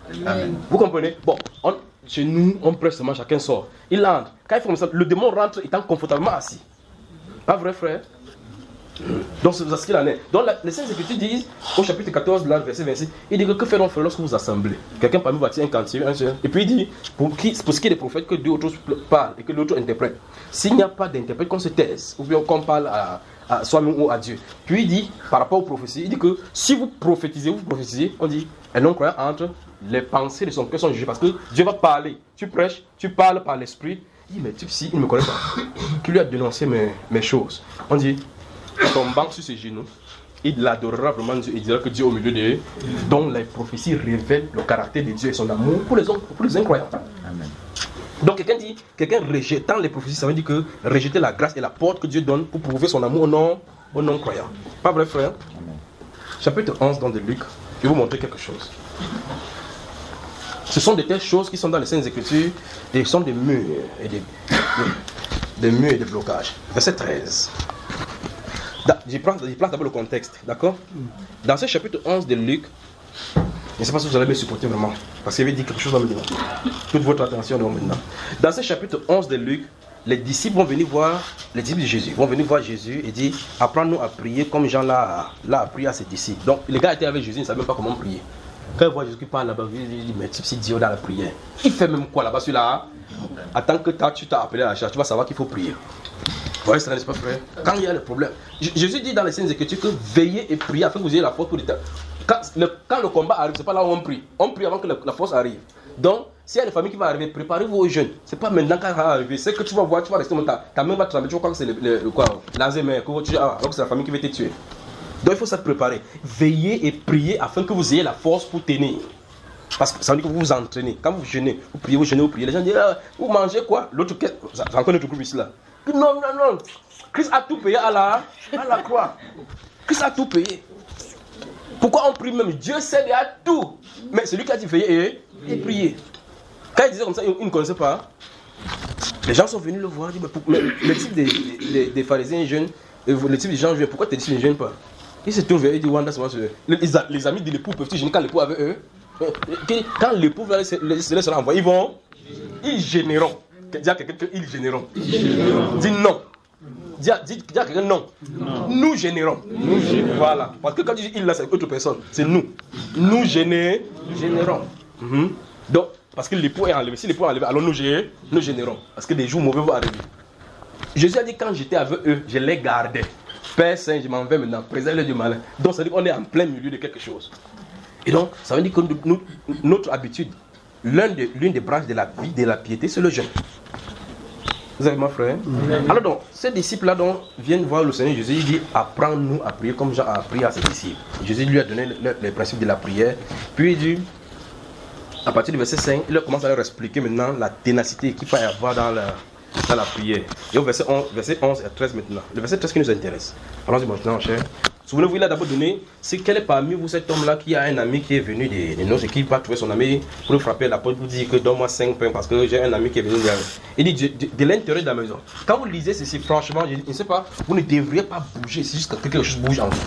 Vous comprenez? Bon, chez nous, on prêche seulement, chacun sort. Il entre. Quand il fait comme ça, le démon rentre étant confortablement assis. Pas vrai, frère? Donc c'est ce qu'il en est. Donc les Saintes Écritures disent, au chapitre 14, là, verset 26, il dit que feront lorsque vous assemblez. Quelqu'un parmi vous bâtit un cantier, un seul. Et puis il dit, pour ce qui est des prophètes, que deux autres parlent et que l'autre interprète. S'il n'y a pas d'interprète, qu'on se taise, ou bien qu'on parle à soi-même ou à Dieu. Puis il dit, par rapport aux prophéties, il dit que si vous prophétisez, on dit, un non-croyant entre les pensées de son cœur sont jugées, parce que Dieu va parler. Tu prêches, tu parles par l'esprit. Il dit, mais si, il ne me connaît pas. Qui lui a dénoncé mes choses. On dit, tombant sur ses genoux, il adorera vraiment Dieu et dira que Dieu est au milieu d'eux, dont les prophéties révèlent le caractère de Dieu et son amour pour les incroyants. Amen. Donc quelqu'un rejetant les prophéties, ça veut dire que rejeter la grâce et la porte que Dieu donne pour prouver son amour aux non-croyants. Pas vrai, frère? Amen. Chapitre 11 dans de Luc, je vais vous montrer quelque chose. Ce sont de telles choses qui sont dans les Saintes Écritures, et sont des murs et des murs et des blocages. Verset 13. Je place d'abord le contexte, d'accord? Dans ce chapitre 11 de Luc, je ne sais pas si vous allez me supporter vraiment, parce qu'il avait dit quelque chose maintenant. Toute votre attention maintenant. Dans ce chapitre 11 de Luc, les disciples vont venir voir, les disciples de Jésus vont venir voir Jésus et dire, apprends-nous à prier comme Jean l'a appris à ses disciples. Donc les gars étaient avec Jésus, ils ne savaient même pas comment prier. Quand ils voient Jésus qui parle là-bas, ils disent, mais c'est Dieu dans la prière. Il fait même quoi là-bas, celui-là? Attends que tu t'as appelé à la charge, tu vas savoir qu'il faut prier. Vous voyez ça, n'est-ce pas, frère? Quand il y a le problème, Jésus dit dans les Saintes Écritures que veillez et priez afin que vous ayez la force pour l'état. Quand le combat arrive, c'est pas là où on prie. On prie avant que la force arrive. Donc, s'il y a une famille qui va arriver, préparez-vous aux jeunes. C'est pas maintenant quand ça va arriver. C'est que tu vas voir, tu vas rester longtemps. Ta main va te trembler, tu vas croire que c'est l'Alzheimer, alors que c'est la famille qui va te tuer. Donc, il faut ça te préparer. Veillez et priez afin que vous ayez la force pour tenir. Parce que ça veut dire que vous vous entraînez. Quand vous jeûnez, vous priez, vous jeûnez, vous priez. Les gens disent, vous mangez quoi? L'autre, j'ai encore notre groupe ici là. Non. Christ a tout payé à la croix. Christ a tout payé. Pourquoi on prie même? Dieu sait à tout. Mais celui qui a dit veiller et prier. Quand il disait comme ça, il ne connaissait pas. Les gens sont venus le voir. Le type des pharisiens jeunes, le type des gens jeunes, pourquoi tes disciples ne jeûnent pas? Il se tourne vers eux et dit, Wanda, les amis de l'époux peuvent-ils jeûner quand l'époux avait eux? Quand l'époux va se laisser envoyer, ils gêneront. Dis à quelqu'un qu'ils gêneront. Dis non. Dis à quelqu'un non. Nous générons. Voilà. Parce que quand tu dis il là, c'est autre personne. C'est nous. Nous générons. Donc, parce que l'époux est enlevé. Si l'époux est enlevé, alors nous générons. Parce que des jours mauvais vont arriver. Jésus a dit quand j'étais avec eux, je les gardais. Père Saint, je m'en vais maintenant. Préserve-les du malin. Donc, ça veut dire qu'on est en plein milieu de quelque chose. Et donc, ça veut dire que notre habitude, l'une des branches de la vie, de la piété, c'est le jeûne. Vous avez ma frère? Alors donc, ces disciples-là viennent voir le Seigneur Jésus, il dit, apprends-nous à prier comme Jean a appris à ses disciples. Jésus lui a donné les principes de la prière. Puis il dit, à partir du verset 5, il commence à leur expliquer maintenant la ténacité qu'il peut y avoir dans la prière. Et au verset 11 et 13 maintenant. Le verset 13 qui nous intéresse. Allons-y maintenant, cher. Souvenez-vous, il a d'abord donné, c'est quel est parmi vous cet homme-là qui a un ami qui est venu des nôtres et qui va trouver son ami pour le frapper à la porte, pour dire que donne-moi 5 pains parce que j'ai un ami qui est venu de la maison. Il dit de l'intérieur de la maison. Quand vous lisez ceci, franchement, je ne sais pas, vous ne devriez pas bouger, c'est juste que quelque chose bouge en vous.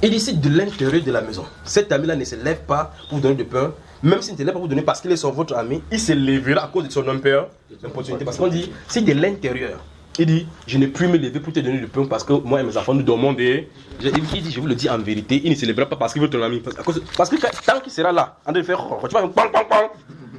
Il dit c'est de l'intérieur de la maison. Cet ami-là ne se lève pas pour vous donner du pain, même s'il ne te l'a pas vous donner parce qu'il est sur votre ami, il se lèvera à cause de son impeur, l'opportunité. Parce qu'on dit, c'est de l'intérieur. Il dit, je n'ai plus me lever pour te donner du pain parce que moi et mes enfants nous dormons des... Il dit, je vous le dis en vérité, il ne se lèvera pas parce qu'il veut ton ami. Parce que tant qu'il sera là, en train de faire, tu vois,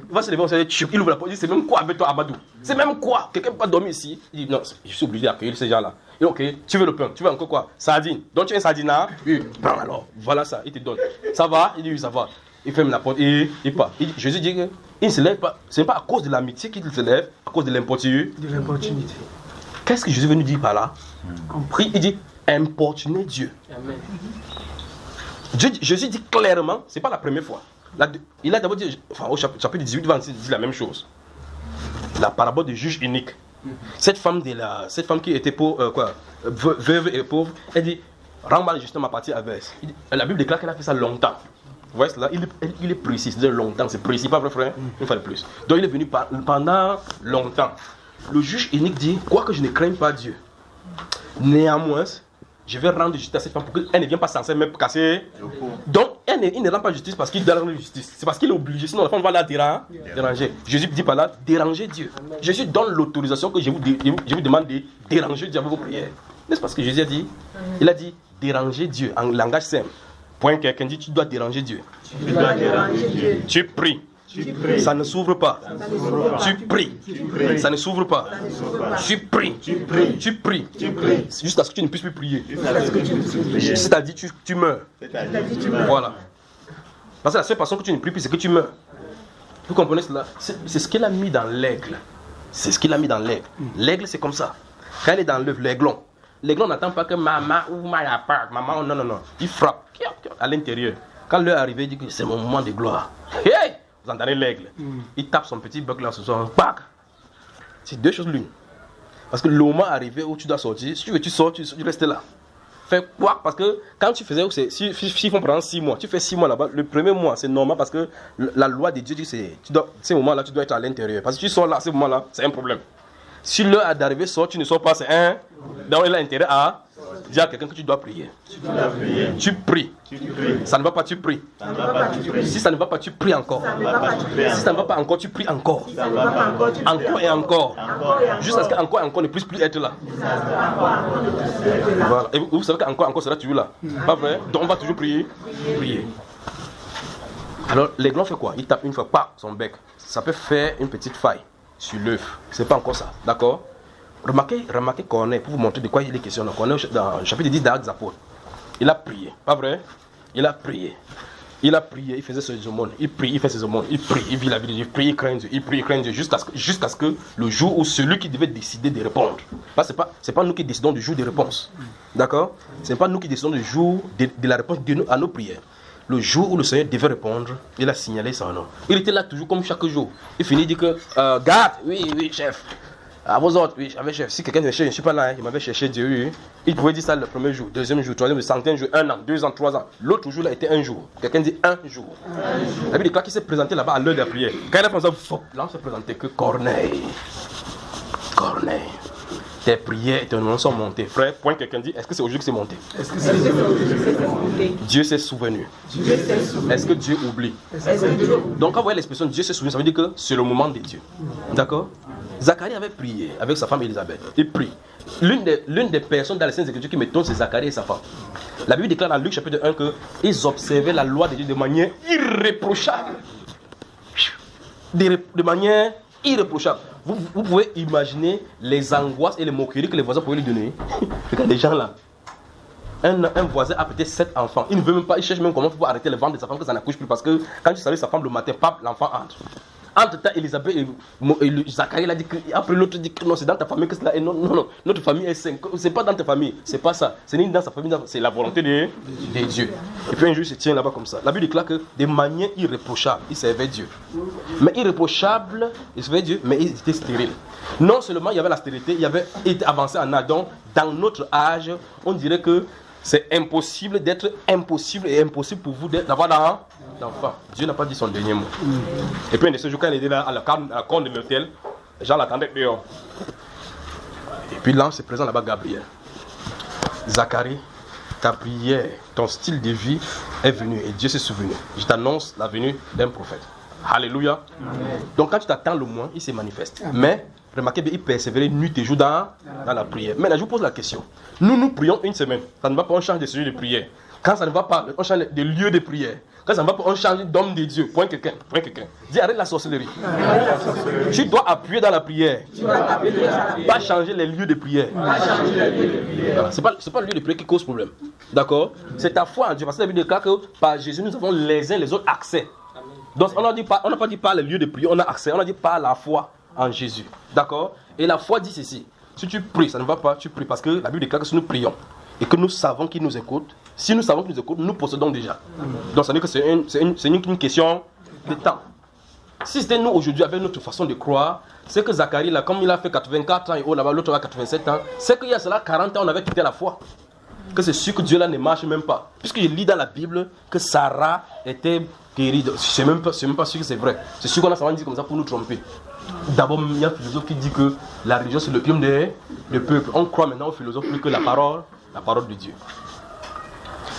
il va se lever, il ouvre la porte, il dit, c'est même quoi avec toi, Amadou? C'est même quoi? Quelqu'un ne peut pas dormir ici? Il dit, non, je suis obligé d'accueillir ces gens-là. Il dit, ok, tu veux le pain, tu veux encore quoi? Sardine. Donc tu as un sardinat? Oui, prends alors, voilà ça, il te donne. Ça va? Il dit, oui, ça va. Il ferme la porte et il part. Jésus dit qu'il ne se lève pas, ce n'est pas à cause de l'amitié qu'il se lève, à cause de l'importunité. Qu'est-ce que Jésus veut nous dire par là? Il dit importuner Dieu. Amen. Jésus dit clairement, ce n'est pas la première fois. Il a d'abord dit, enfin, au chapitre 18, il dit la même chose. La parabole du juge unique. Cette femme qui était pauvre, veuve et pauvre, elle dit, rends-moi justement ma partie adverse. La Bible déclare qu'elle a fait ça longtemps. Vous voyez cela? Il est précis, c'est longtemps, c'est précis, pas vrai frère? Une fois de plus. Donc il est venu pendant longtemps. Le juge unique dit, quoique je ne craigne pas Dieu, néanmoins, je vais rendre justice à cette femme pour qu'elle ne vienne pas censée même casser. Donc, il ne rend pas justice parce qu'il doit rendre justice. C'est parce qu'il est obligé, sinon la femme va la déranger. Jésus dit par là, déranger Dieu. Jésus donne l'autorisation que je vous demande de déranger Dieu avec vos prières. N'est-ce pas ce que Jésus a dit? Il a dit, déranger Dieu, en langage simple. Point quelqu'un dit, tu dois déranger Dieu. Tu dois déranger Dieu. Tu pries. Ça ne s'ouvre pas. Tu pries. Ça ne s'ouvre pas. Tu pries. Tu pries. Jusqu'à ce que tu ne puisses plus prier. C'est-à-dire tu meurs. Voilà. Parce que la seule façon que tu ne pries plus, c'est que tu meurs. Vous comprenez cela? C'est ce qu'il a mis dans l'aigle. C'est ce qu'il a mis dans l'aigle. L'aigle, c'est comme ça. Quand il est dans l'œuf, l'aiglon. L'aiglon n'attend pas que maman ouvre ma part. Maman, non, non, non. Il frappe à l'intérieur. Quand l'heure est arrivée, il dit que c'est mon moment de gloire. Hey! Vous entendez l'aigle. Il tape son petit bec là ce soir. C'est deux choses l'une. Parce que le moment arrivé où tu dois sortir, si tu veux, tu sors, tu restes là. Fais quoi? Parce que quand tu faisais, s'ils font prendre 6 mois, tu fais 6 mois là-bas, le premier mois c'est normal parce que la loi de Dieu dit que ces moments-là, tu dois être à l'intérieur. Parce que si tu sors là, ces moments-là, c'est un problème. Si l'heure d'arriver sort, tu ne sors pas, c'est un. Donc il a intérêt à dire à quelqu'un que tu dois prier. Tu pries. Ça ne va pas, tu pries. Si ça ne va pas, tu pries encore. Si ça ne va pas encore, tu pries encore. Encore et encore. Jusqu'à ce qu'encore et encore ne puisse plus être là. Voilà. Et vous savez qu'encore et encore sera toujours là. Pas vrai? Donc on va toujours prier. Alors l'aiglon fait quoi? Il tape une fois, pas son bec. Ça peut faire une petite faille sur l'œuf. C'est pas encore ça. D'accord? Remarquez Corneille, pour vous montrer de quoi il est question. Corneille, dans le chapitre 10 d'Actes des Apôtres, il a prié, pas vrai? Il a prié, il faisait ses aumônes, il prie, il fait ses aumônes, il prie, il vit la vie de Dieu, il prie, il craint Dieu, jusqu'à ce que le jour où celui qui devait décider de répondre, c'est pas nous qui décidons du jour de réponse, d'accord? C'est pas nous qui décidons du jour de la réponse à nos prières. Le jour où le Seigneur devait répondre, il a signalé son nom. Il était là toujours comme chaque jour. Il finit de dire que, garde, oui, chef. À vos autres, oui, j'avais chef. Si quelqu'un me cherche, je ne suis pas là, il m'avait cherché Dieu, oui. Il pouvait dire ça le premier jour, deuxième jour, troisième jour, centaine jour, 1 an, 2 ans, 3 ans. L'autre jour là était un jour. Quelqu'un dit un jour. La Bible déclare qu'il s'est présenté là-bas à l'heure de la prière. Quand il a pensé, là on s'est présenté que Corneille. Tes prières et tes noms sont montées. Frère, point quelqu'un dit, est-ce que c'est aujourd'hui que c'est monté? Dieu s'est souvenu. Est-ce que Dieu oublie? Donc quand vous voyez l'expression Dieu s'est souvenu, ça veut dire que c'est le moment de Dieu. D'accord? Zacharie avait prié avec sa femme Élisabeth. Il prie. L'une des personnes dans les Saintes Écritures qui m'étonne, c'est Zacharie et sa femme. La Bible déclare dans Luc chapitre 1 qu'ils observaient la loi de Dieu de manière irréprochable. De manière irréprochable. Vous pouvez imaginer les angoisses et les moqueries que les voisins pouvaient lui donner. Regardez les gens là. Un voisin a peut-être 7 enfants. Il ne veut même pas, il cherche même comment pouvoir arrêter le ventre de sa femme que ça n'accouche plus. Parce que quand tu salue sa femme le matin, pap, l'enfant entre. Entre-temps, Elisabeth et Zacharie, il a dit que, après l'autre dit que non, c'est dans ta famille que cela est. Non, notre famille est 5. C'est pas dans ta famille, c'est pas ça. C'est ni dans sa famille, c'est la volonté de Dieu. Et puis un jour, il se tient là-bas comme ça. La Bible déclare que de manière irréprochable, il servait Dieu. Mais irréprochable, il servait Dieu, mais il était stérile. Non seulement il y avait la stérilité, il avait été avancé en Adam. Dans notre âge, on dirait que c'est impossible d'être impossible et impossible pour vous d'avoir d'enfant. Dieu n'a pas dit son dernier mot. Et puis un de ces jours, quand il était là à la corne de l'hôtel, les gens l'attendaient dehors. Et puis l'ange se présente là-bas, Gabriel. Zacharie, ta prière, ton style de vie est venu et Dieu s'est souvenu. Je t'annonce la venue d'un prophète. Alléluia. Donc quand tu t'attends le moins, il se manifeste. Mais remarquez bien, il persévérait nuit et jour dans la prière. Maintenant, je vous pose la question. Nous prions une semaine. Ça ne va pas, on change de sujet de prière. Quand ça ne va pas, on change de lieu de prière. Quand ça ne va pas, on change d'homme de Dieu. Point quelqu'un. Dis arrête la sorcellerie. Tu dois appuyer dans la prière. Pas changer les lieux de prière. Ce n'est pas le lieu de prière qui cause problème. D'accord? C'est ta foi en Dieu. Parce que la Bible déclare que par Jésus, nous avons les uns les autres accès. Donc on n'a pas dit par les lieux de prière, on a accès. On a dit par la foi en Jésus. D'accord? Et la foi dit ceci. Si tu pries, ça ne va pas, tu pries. Parce que la Bible déclare que si nous prions et que nous savons qu'il nous écoute, si nous savons qu'il nous écoute, nous possédons déjà. Donc ça veut dire que c'est une question de temps. Si c'était nous aujourd'hui avec notre façon de croire, c'est que Zacharie, là, comme il a fait 84 ans et là-bas, l'autre a 87 ans, c'est qu'il y a cela 40 ans, on avait quitté la foi. Que c'est sûr que Dieu là ne marche même pas. Puisque je lis dans la Bible que Sarah était guérie. Je ne sais même pas sûr que c'est vrai. C'est sûr qu'on a souvent dit comme ça pour nous tromper. D'abord, il y a un philosophe qui dit que la religion c'est l'opium des peuples. On croit maintenant aux philosophes plus que la parole de Dieu.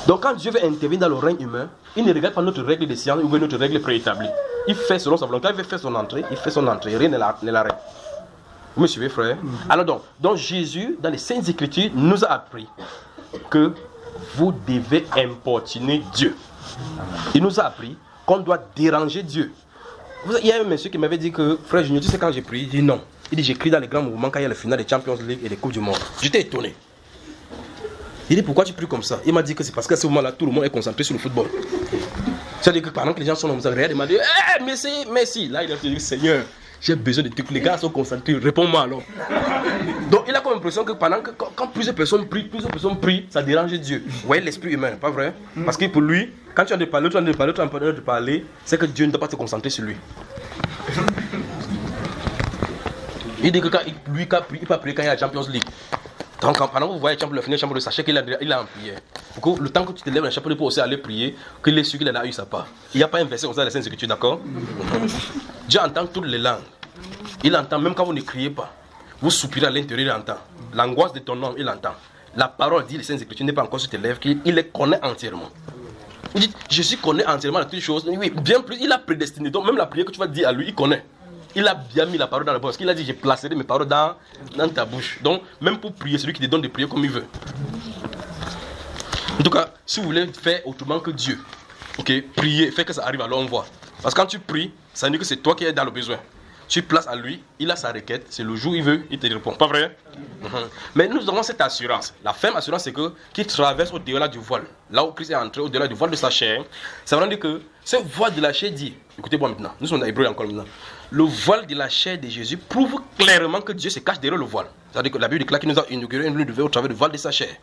Donc quand Dieu veut intervenir dans le règne humain, il ne regarde pas notre règle de science ou notre règle préétablie. Il fait selon sa volonté. Quand il veut faire son entrée, il fait son entrée. Rien ne l'arrête. Vous me suivez, frère? Alors donc Jésus, dans les Saintes Écritures, nous a appris que vous devez importuner Dieu. Il nous a appris qu'on doit déranger Dieu. Il y a un monsieur qui m'avait dit que, frère Junior, tu sais quand j'ai prié, il dit non. Il dit j'écris dans les grands mouvements quand il y a le final des Champions League et des Coupes du Monde. J'étais étonné. Il dit pourquoi tu pries comme ça? Il m'a dit que c'est parce qu'à ce moment-là, tout le monde est concentré sur le football. C'est-à-dire que pendant que les gens sont dans le regard, il m'a dit Messi. Là, il a dit Seigneur, j'ai besoin de trucs. Les gars sont concentrés, réponds-moi alors. Donc il a comme l'impression que quand plusieurs personnes prient, ça dérange Dieu. Vous voyez l'esprit humain, pas vrai? Parce que pour lui, quand tu as de parler, tu as de parler, c'est que Dieu ne doit pas se concentrer sur lui. Il dit que quand lui il peut prier quand il y a la Champions League. Donc pendant que vous voyez le final de sachez qu'il a en prière. Pour que le temps que tu te lèves dans le chapeau pour aussi aller prier, qu'il est sûr qu'il en a eu sa part. Il n'y a pas un verset comme ça dans les Saintes Écritures, d'accord? Dieu entend toutes les langues. Il entend même quand vous ne criez pas. Vous soupirez à l'intérieur, il entend. L'angoisse de ton homme, il entend. La parole dit, les Saintes Écritures n'est pas encore sur tes lèvres, qu'il les connaît entièrement. Vous dites, Jésus connaît entièrement toutes les choses. Oui, bien plus, il a prédestiné. Donc même la prière que tu vas dire à lui, il connaît. Il a bien mis la parole dans la bouche. Il a dit, j'ai placé mes paroles dans ta bouche. Donc même pour prier, c'est lui qui te donne de prier comme il veut. En tout cas, si vous voulez faire autrement que Dieu, ok, priez, faites que ça arrive, alors on voit. Parce que quand tu pries, ça veut dire que c'est toi qui es dans le besoin. Tu places à lui, il a sa requête, c'est le jour où il veut, il te répond. Pas vrai? Mais nous avons cette assurance. La ferme assurance, c'est que qu'il traverse au-delà du voile. Là où Christ est entré, au-delà du voile de sa chair, ça veut dire que ce voile de la chair dit, écoutez-moi maintenant, nous sommes dans Hébreu encore maintenant. Le voile de la chair de Jésus prouve clairement que Dieu se cache derrière le voile. C'est-à-dire que la Bible déclare qu'il nous a inauguré une lune au travers du voile de sa chair.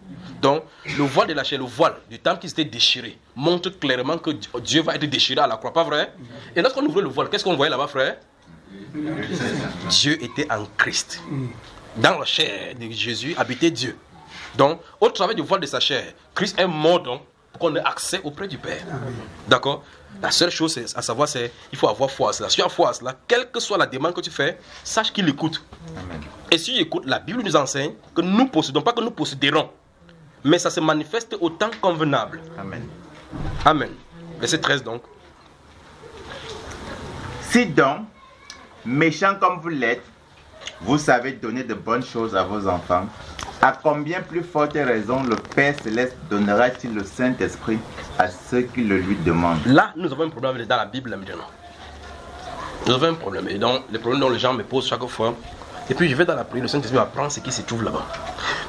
Donc, le voile de la chair, le voile du temple qui s'était déchiré, montre clairement que Dieu va être déchiré à la croix, pas vrai? Et lorsqu'on ouvrait le voile, qu'est-ce qu'on voyait là-bas, frère? Dieu était en Christ. Dans la chair de Jésus habitait Dieu. Donc, au travers du voile de sa chair, Christ est mort donc pour qu'on ait accès auprès du Père. D'accord? La seule chose à savoir, c'est qu'il faut avoir foi à cela. Si tu as foi à cela, quelle que soit la demande que tu fais, sache qu'il écoute. Amen. Et si il écoute, la Bible nous enseigne que nous possédons, pas que nous posséderons, mais ça se manifeste au temps convenable. Amen. Amen. Verset 13 donc. Si donc, méchants comme vous l'êtes, vous savez donner de bonnes choses à vos enfants, à combien plus forte raison le Père Céleste donnera-t-il le Saint-Esprit à ceux qui le lui demandent? Là, nous avons un problème dans la Bible maintenant. Nous avons un problème. Et donc, le problème dont les gens me posent chaque fois. Et puis je vais dans la prière, le Saint-Esprit va prendre ce qui se trouve là-bas.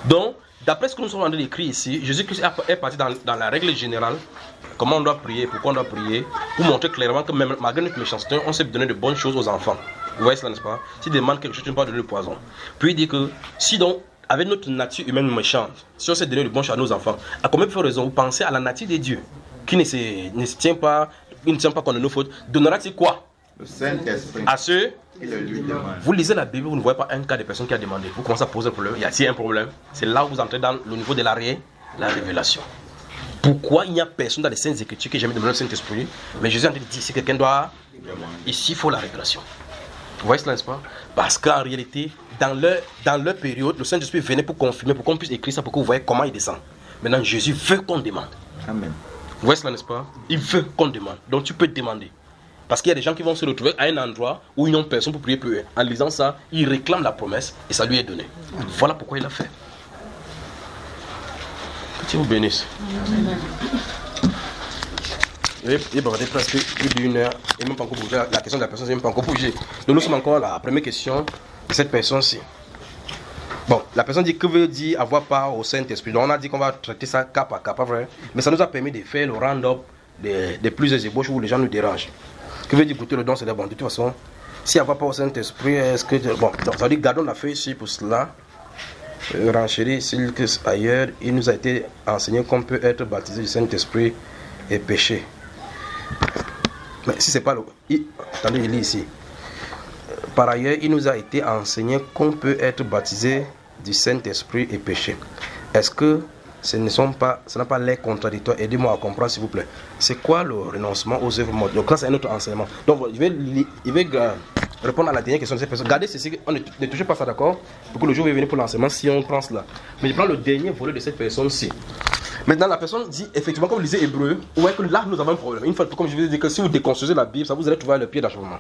Donc, d'après ce que nous sommes en train d'écrire ici, Jésus-Christ est parti dans la règle générale. Comment on doit prier, pourquoi on doit prier, pour montrer clairement que même malgré notre méchanceté, on sait donner de bonnes choses aux enfants. Vous voyez cela, n'est-ce pas? Si demande quelque chose, tu ne peux pas donner le poison. Puis il dit que si donc, avec notre nature humaine méchante, si on sait donner de bonnes choses à nos enfants, à combien de raison vous pensez à la nature de Dieu, qui ne se tient pas, il ne tient pas contre nos fautes, donnera-t-il quoi? Le Saint-Esprit. À ceux qui le lui demandent. Vous lisez la Bible, vous ne voyez pas un cas de personne qui a demandé. Vous commencez à poser un problème. Il y a un problème. C'est là où vous entrez dans le niveau de la révélation. Pourquoi il n'y a personne dans les Saintes Écritures qui n'a jamais demandé le Saint-Esprit? Mais Jésus a dit, si quelqu'un doit, ici il faut la révélation. Vous voyez cela, n'est-ce pas? Parce qu'en réalité, dans leur période, le Saint-Esprit venait pour confirmer, pour qu'on puisse écrire ça, pour que vous voyez comment il descend. Maintenant, Jésus veut qu'on demande. Amen. Vous voyez cela, n'est-ce pas? Il veut qu'on demande. Donc tu peux demander. Parce qu'il y a des gens qui vont se retrouver à un endroit où ils n'ont personne pour prier pour eux. En lisant ça, ils réclament la promesse et ça lui est donné. Voilà pourquoi il a fait. Que Dieu vous bénisse. Il va presque plus d'une heure et même pas encore bougé. La question de la personne, c'est même pas encore bougé. Donc nous sommes encore à la première question de cette personne-ci. Bon, la personne dit que veut dire avoir part au Saint-Esprit. Donc on a dit qu'on va traiter ça cas par cas, pas vrai? Mais ça nous a permis de faire le round-up des plusieurs ébauches où les gens nous dérangent. Que veut dire goûter le don, c'est bon. De toute façon, si avoir part au Saint-Esprit, est-ce que... Bon, donc, ça veut dire gardons la feuille ici pour cela. Renchérir ici que ailleurs, il nous a été enseigné qu'on peut être baptisé du Saint-Esprit et pécher. Mais si c'est pas le... Attendez, il lit ici. Par ailleurs, il nous a été enseigné qu'on peut être baptisé du Saint-Esprit et pécher. Est-ce que ce n'a pas l'air contradictoire? Aidez-moi à comprendre, s'il vous plaît. C'est quoi le renoncement aux œuvres mortes? Donc là, c'est un autre enseignement. Donc, je vais répondre à la dernière question de cette personne. Regardez ceci, ne touchez pas ça, d'accord? Pour que le jour va venir pour l'enseignement, si on prend cela. Mais je prends le dernier volet de cette personne-ci. Maintenant, la personne dit, effectivement, comme vous lisez Hébreu, ouais, que là, nous avons un problème. Une fois, comme je vous ai dit, que si vous déconstruisez la Bible, ça vous allez trouver le pied d'achèvement.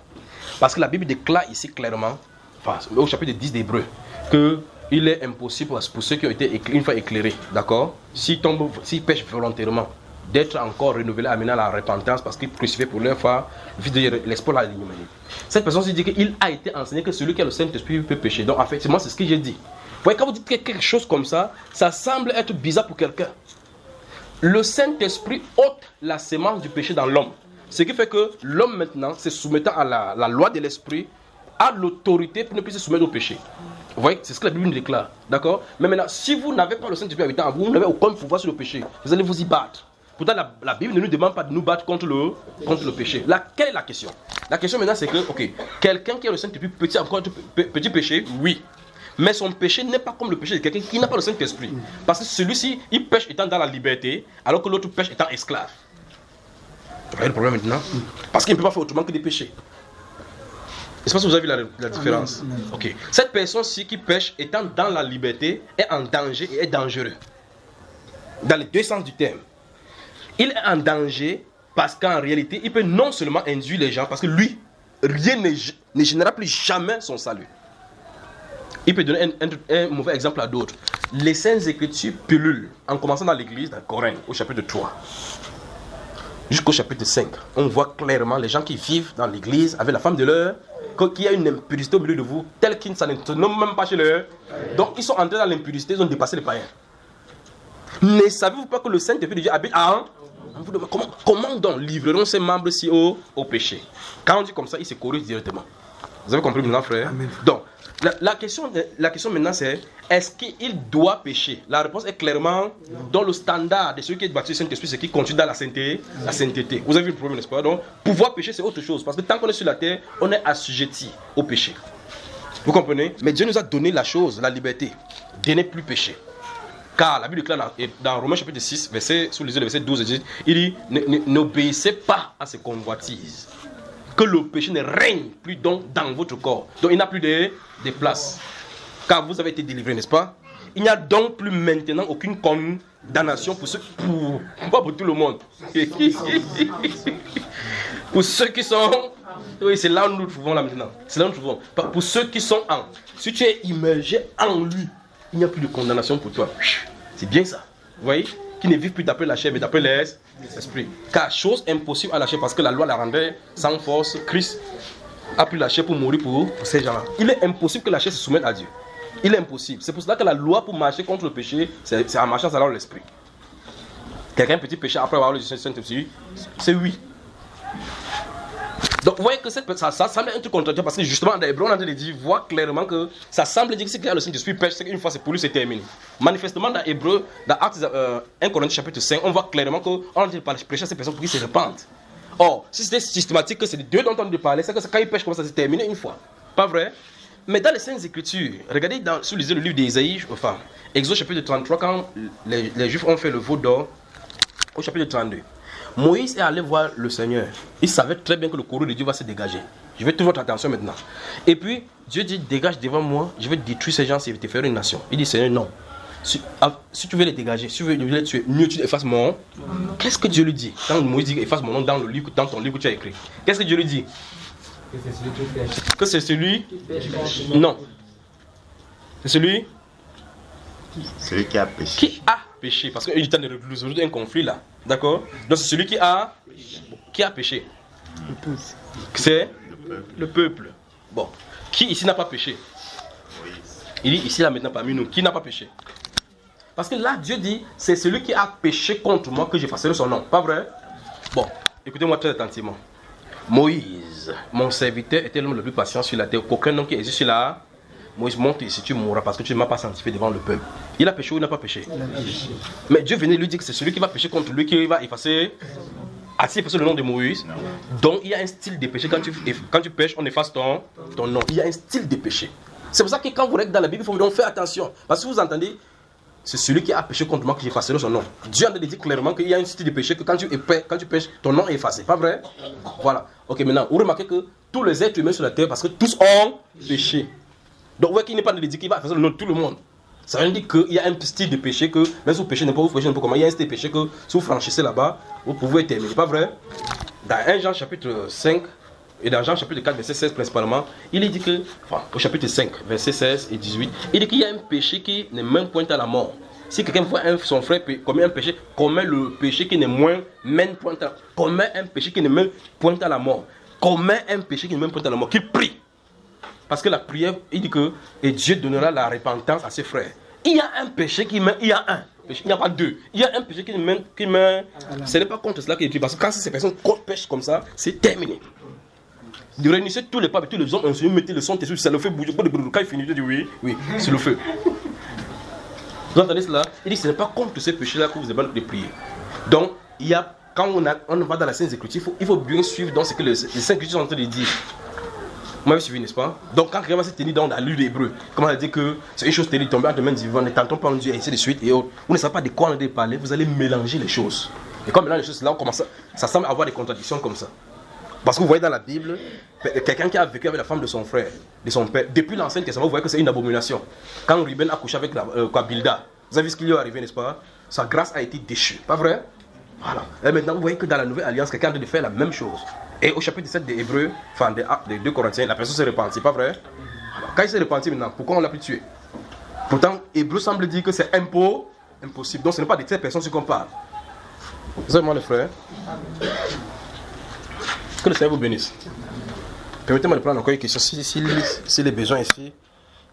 Parce que la Bible déclare ici clairement, enfin, au chapitre 10 d'Hébreu, qu'il est impossible pour ceux qui ont été une fois éclairés, d'accord, s'ils pêchent volontairement, d'être encore renouvelés, amenés à la repentance parce qu'ils crucifiaient pour leur foi, le fils de l'espoir de l'humanité. Cette personne se dit qu'il a été enseigné que celui qui a le Saint-Esprit peut pécher. Donc, effectivement, c'est ce que j'ai dit. Vous voyez, quand vous dites quelque chose comme ça, ça semble être bizarre pour quelqu'un. Le Saint-Esprit ôte la sémence du péché dans l'homme. Ce qui fait que l'homme maintenant, se soumettant à la loi de l'esprit, a l'autorité pour ne plus se soumettre au péché. Vous voyez, c'est ce que la Bible nous déclare. D'accord? Mais maintenant, si vous n'avez pas le Saint-Esprit habitant en vous, vous n'avez aucun pouvoir sur le péché. Vous allez vous y battre. Pourtant, la Bible ne nous demande pas de nous battre contre le péché. Là, quelle est la question? La question maintenant, c'est que, ok, quelqu'un qui a le Saint-Esprit peut-il encore petit péché? Oui. Mais son péché n'est pas comme le péché de quelqu'un qui n'a pas le Saint-Esprit. Parce que celui-ci, il pêche étant dans la liberté, alors que l'autre pêche étant esclave. Vous voyez le problème maintenant? Parce qu'il ne peut pas faire autrement que des péchés. Je ne sais pas si vous avez vu la différence. Ok. Cette personne-ci qui pêche étant dans la liberté est en danger et est dangereux. Dans les deux sens du terme. Il est en danger parce qu'en réalité, il peut non seulement induire les gens, parce que lui, rien ne générera plus jamais son salut. Il peut donner un mauvais exemple à d'autres. Les Saintes Écritures pullulent, en commençant dans l'église, dans Corinthe, au chapitre 3. Jusqu'au chapitre 5, on voit clairement les gens qui vivent dans l'église avec la femme de leur, qu'il y a une impudicité au milieu de vous, telle qu'ils ne se nomment même pas chez leur. Donc ils sont entrés dans l'impudicité, ils ont dépassé les païens. Ne savez-vous pas que le Saint-Esprit de Dieu habite en vous? Comment donc livreront ces membres-ci au péché? Quand on dit comme ça, ils se corrigent directement. Vous avez compris maintenant, frère? Amen. Donc, la question maintenant c'est, est-ce qu'il doit pécher? La réponse est clairement dans le standard de ceux qui est baptisé du Saint-Esprit, c'est qui continue dans la sainteté. Vous avez vu le problème, n'est-ce pas? Donc, pouvoir pécher, c'est autre chose. Parce que tant qu'on est sur la terre, on est assujetti au péché. Vous comprenez? Mais Dieu nous a donné la chose, la liberté, de ne plus pécher. Car la Bible déclare dans Romains chapitre 6, sous les yeux, verset 12, il dit, n'obéissez pas à ces convoitises. Que le péché ne règne plus donc dans votre corps. Donc il n'a plus de place. Car vous avez été délivrés, n'est-ce pas? Il n'y a donc plus maintenant aucune condamnation pour pas pour tout le monde. Pour ceux qui sont... Oui, c'est là où nous nous trouvons là maintenant. C'est là où nous nous trouvons. Pour ceux qui sont en... Si tu es immergé en lui, il n'y a plus de condamnation pour toi. C'est bien ça. Vous voyez? Qui ne vivent plus d'après la chair, mais d'après l'esprit. Car chose impossible à la chair, parce que la loi la rendait sans force. Christ a pris la chair pour mourir pour ces gens-là. Il est impossible que la chair se soumette à Dieu. Il est impossible. C'est pour cela que la loi pour marcher contre le péché, c'est en marchant selon l'esprit. Quelqu'un petit péché après avoir le Saint-Esprit, c'est oui. Donc vous voyez que ça semble un truc contradictoire parce que justement dans Hébreu on a dit voit clairement que ça semble dire que c'est clair le Saint-Esprit pêche, c'est qu'une fois c'est pour lui c'est terminé. Manifestement dans Hébreu, dans Actes 1 Corinthiens chapitre 5, on voit clairement qu'on a dit par prêcher à ces personnes pour qu'ils se repentent. Or, si c'était systématique que c'est les deux dont on a parlé, c'est que quand ils pêchent comme ça c'est terminé une fois. Pas vrai? Mais dans les Saintes Écritures, regardez sous les yeux le livre d'Ésaïe, enfin, Exode chapitre 33, quand les Juifs ont fait le veau d'or, au chapitre 32. Moïse est allé voir le Seigneur. Il savait très bien que le courroux de Dieu va se dégager. Je veux toute votre attention maintenant. Et puis, Dieu dit, dégage devant moi, je vais détruire ces gens et te faire une nation. Il dit, Seigneur, non. Si tu veux les dégager, si tu veux les tuer, mieux tu effaces mon nom. Qu'est-ce que Dieu lui dit? Quand Moïse dit efface mon nom dans ton livre que tu as écrit, qu'est-ce que Dieu lui dit? Que c'est celui qui pêche. Non. C'est celui qui a péché. Qui a péché. Parce qu'il est en train de résoudre un conflit là. D'accord? Donc c'est celui qui a péché. C'est le peuple. Bon. Qui ici n'a pas péché? Il dit ici là maintenant parmi nous. Qui n'a pas péché? Parce que là Dieu dit c'est celui qui a péché contre moi que j'effacerai son nom. Pas vrai? Bon. Écoutez-moi très attentivement. Moïse, mon serviteur, était l'homme le plus patient sur la terre. Qu'aucun homme qui existe sur la Moïse, monte ici, tu mourras parce que tu ne m'as pas sanctifié devant le peuple. Il a péché ou il n'a pas péché? Il a péché. Mais Dieu venait lui dire que c'est celui qui va pécher contre lui qui va effacer. Ainsi effacer le nom de Moïse. Non. Donc il y a un style de péché. Quand tu pêches, on efface ton nom. Il y a un style de péché. C'est pour ça que quand vous regardez dans la Bible, il faut donc faire attention. Parce que vous entendez, c'est celui qui a péché contre moi que j'effacerai son nom. Dieu a dit clairement qu'il y a un style de péché que quand tu pêches, ton nom est effacé. Pas vrai? Voilà. Ok, maintenant, vous remarquez que tous les êtres humains sur la terre, parce que tous ont péché. Donc, vous voyez qu'il n'est pas de dire qu'il va effacer le nom de tout le monde. Ça veut dire qu'il y a un style de péché que, même si vous péchez n'importe comment, il y a un style de péché que, si vous franchissez là-bas, vous pouvez terminer. Pas vrai? Dans 1 Jean chapitre 5, et dans Jean chapitre 4, verset 16 principalement, il dit que, enfin, au chapitre 5, verset 16 et 18, il dit qu'il y a un péché qui n'est même point à la mort. Si quelqu'un voit son frère commet un péché, commet le péché qui n'est même point à commet un péché qui n'est même point à la mort. Commet un péché qui n'est même point à la mort, qu'il prie. Parce que la prière, il dit que et Dieu donnera la repentance à ses frères. Il y a un péché qui met, il y a un péché, il n'y a pas deux. Il y a un péché qui met, ce n'est pas contre cela qu'il est écrit. Parce que quand ces personnes pêchent comme ça, c'est terminé. De réunir tous les papes et tous les hommes, on mettez le son, ça le fait bouger. Quand il finit, il dit oui, c'est le feu. Vous entendez cela? Il dit que ce n'est pas contre ces péchés-là que vous avez de prier. Donc, quand on va dans la Sainte Écriture, il faut bien suivre dans ce que les Saintes Écritures sont en train de dire. Vous m'avez suivi, n'est-ce pas? Donc, quand quelqu'un va se tenir dans la lutte d'Hébreu, comment on dit que c'est une chose terrible, tomber entre les mains du vivant, ne tentons pas en Dieu, et ainsi de suite, et autres. Vous ne savez pas de quoi on a parlé, vous allez mélanger les choses. Et quand on mélange les choses, là, on commence ça semble avoir des contradictions comme ça. Parce que vous voyez dans la Bible, quelqu'un qui a vécu avec la femme de son frère, de son père, depuis l'Ancien Testament, vous voyez que c'est une abomination. Quand Ruben a couché avec Bilda, vous avez vu ce qui lui est arrivé, n'est-ce pas? Sa grâce a été déchue, pas vrai? Voilà. Et maintenant, vous voyez que dans la Nouvelle Alliance, quelqu'un a de faire la même chose. Et au chapitre 7 des Hébreux, enfin des 2 Corinthiens, la personne s'est repentie, pas vrai? Quand il s'est repenti maintenant, pourquoi on l'a pu tuer? Pourtant, Hébreux semble dire que c'est impossible. Donc ce n'est pas de ces personnes qu'on parle. Vous savez, moi, les frères? Que le Seigneur vous bénisse. Permettez-moi de prendre encore une question. Si les besoins ici,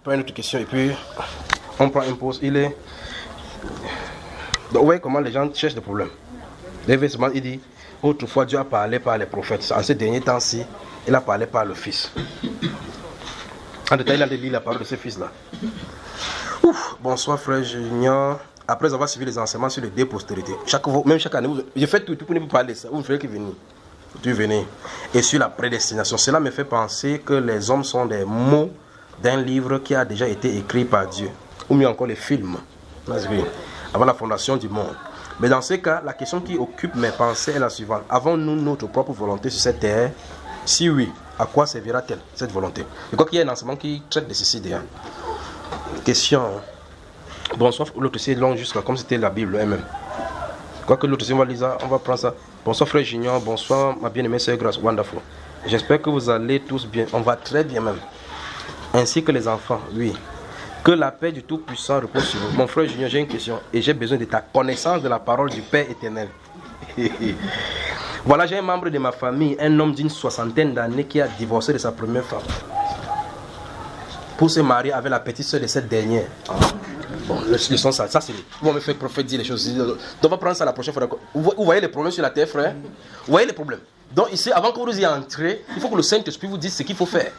prends une autre question et puis on prend une pause. Donc vous voyez comment les gens cherchent des problèmes. Il dit, autrefois Dieu a parlé par les prophètes. En ces derniers temps-ci, il a parlé par le Fils. En détail, il a lu la parole de ce Fils-là. Bonsoir frère Junior. Après avoir suivi les enseignements sur les deux postérités, même chaque année, je fais tout pour ne pas parler de ça. Vous ne faites que venir. Tu venais. Et sur la prédestination, cela me fait penser que les hommes sont des mots d'un livre qui a déjà été écrit par Dieu, ou mieux encore les films, avant la fondation du monde. Mais dans ce cas, la question qui occupe mes pensées est la suivante. Avons-nous notre propre volonté sur cette terre? Si oui, à quoi servira-t-elle cette volonté? Je crois qu'il y a un enseignement qui traite de ceci déjà. Question. Bonsoir, l'autre c'est long jusqu'à comme c'était la Bible elle-même. Quoique l'autre c'est on va prendre ça. Bonsoir frère Junior, bonsoir ma bien-aimée sœur Grace, wonderful. J'espère que vous allez tous bien, on va très bien même. Ainsi que les enfants, oui. Que la paix du Tout-Puissant repose sur vous. Mon frère Junior, j'ai une question et j'ai besoin de ta connaissance de la parole du Père éternel. Voilà, j'ai un membre de ma famille, un homme d'une 60aine d'années qui a divorcé de sa première femme pour se marier avec la petite sœur de cette dernière. Bon, le son, ça c'est. Vous me faites prophète dire les choses. Donc on va prendre ça la prochaine fois. Vous voyez les problèmes sur la terre, frère? Vous voyez les problèmes? Donc ici, avant que vous y entrez, il faut que le Saint-Esprit vous dise ce qu'il faut faire.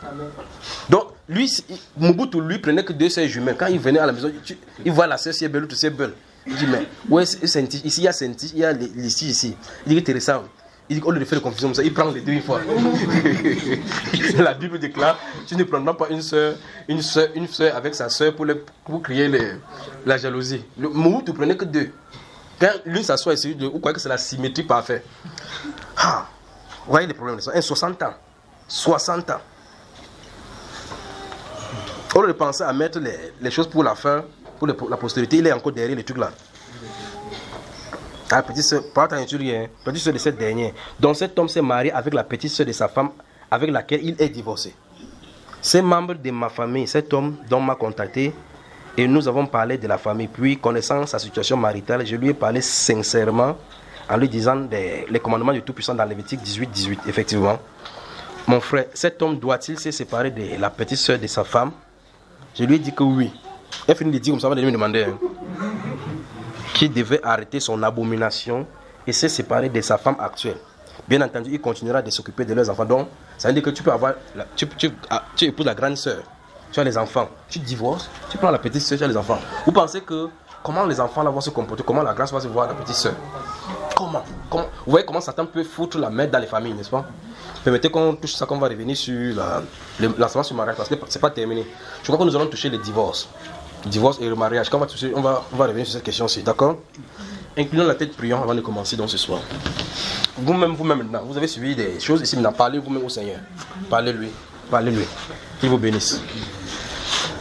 Donc lui, Mobutu, lui, prenait que 2 sœurs jumelles. Quand il venait à la maison, il voit la sœur si elle est belle, l'autre si elle est belle. Il dit, mais ouais, ici il y a Saint-Tige, il y a l'ici ici. Il dit que intéressant. Il dit qu'au lieu de faire de confusion comme ça, il prend les deux une fois. La Bible déclare, tu ne prendras pas une sœur avec sa sœur pour créer la jalousie. Le Mobutu ne prenait que 2. Quand l'une s'assoit ici, vous croyez que c'est la symétrie parfaite. Ah, vous voyez les problèmes de ça. 60 ans. 60 ans. Au lieu de penser à mettre les choses pour la fin, pour la postérité, il est encore derrière les trucs là. La petite soeur, pas petite soeur de cette dernière. Donc cet homme s'est marié avec la petite soeur de sa femme, avec laquelle il est divorcé. Ces membres de ma famille, cet homme dont m'a contacté, et nous avons parlé de la famille. Puis, connaissant sa situation maritale, je lui ai parlé sincèrement en lui disant les commandements du Tout-Puissant dans Lévitique 18, effectivement. Mon frère, cet homme doit-il se séparer de la petite soeur de sa femme? Je lui ai dit que oui. Elle finit de dire comme ça, elle me demander qu'il devait arrêter son abomination et se séparer de sa femme actuelle. Bien entendu, il continuera de s'occuper de leurs enfants. Donc, ça veut dire que tu peux avoir, tu épouses la grande sœur, tu as les enfants, tu divorces, tu prends la petite sœur, tu as les enfants. Vous pensez que comment les enfants là vont se comporter, comment la grâce va se voir la petite sœur? Comment? Vous voyez comment Satan peut foutre la merde dans les familles, n'est-ce pas? Permettez qu'on touche ça, qu'on va revenir sur l'enseignement sur le mariage, parce que c'est pas terminé. Je crois que nous allons toucher le divorce et le mariage. Quand on va revenir sur cette question-ci, d'accord? Inclinons la tête, prions avant de commencer donc ce soir. Vous-même maintenant, vous avez suivi des choses ici maintenant. Parlez vous-même au Seigneur. Parlez-lui. Qu'il vous bénisse.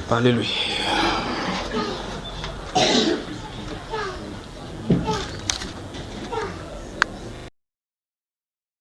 Parlez-lui.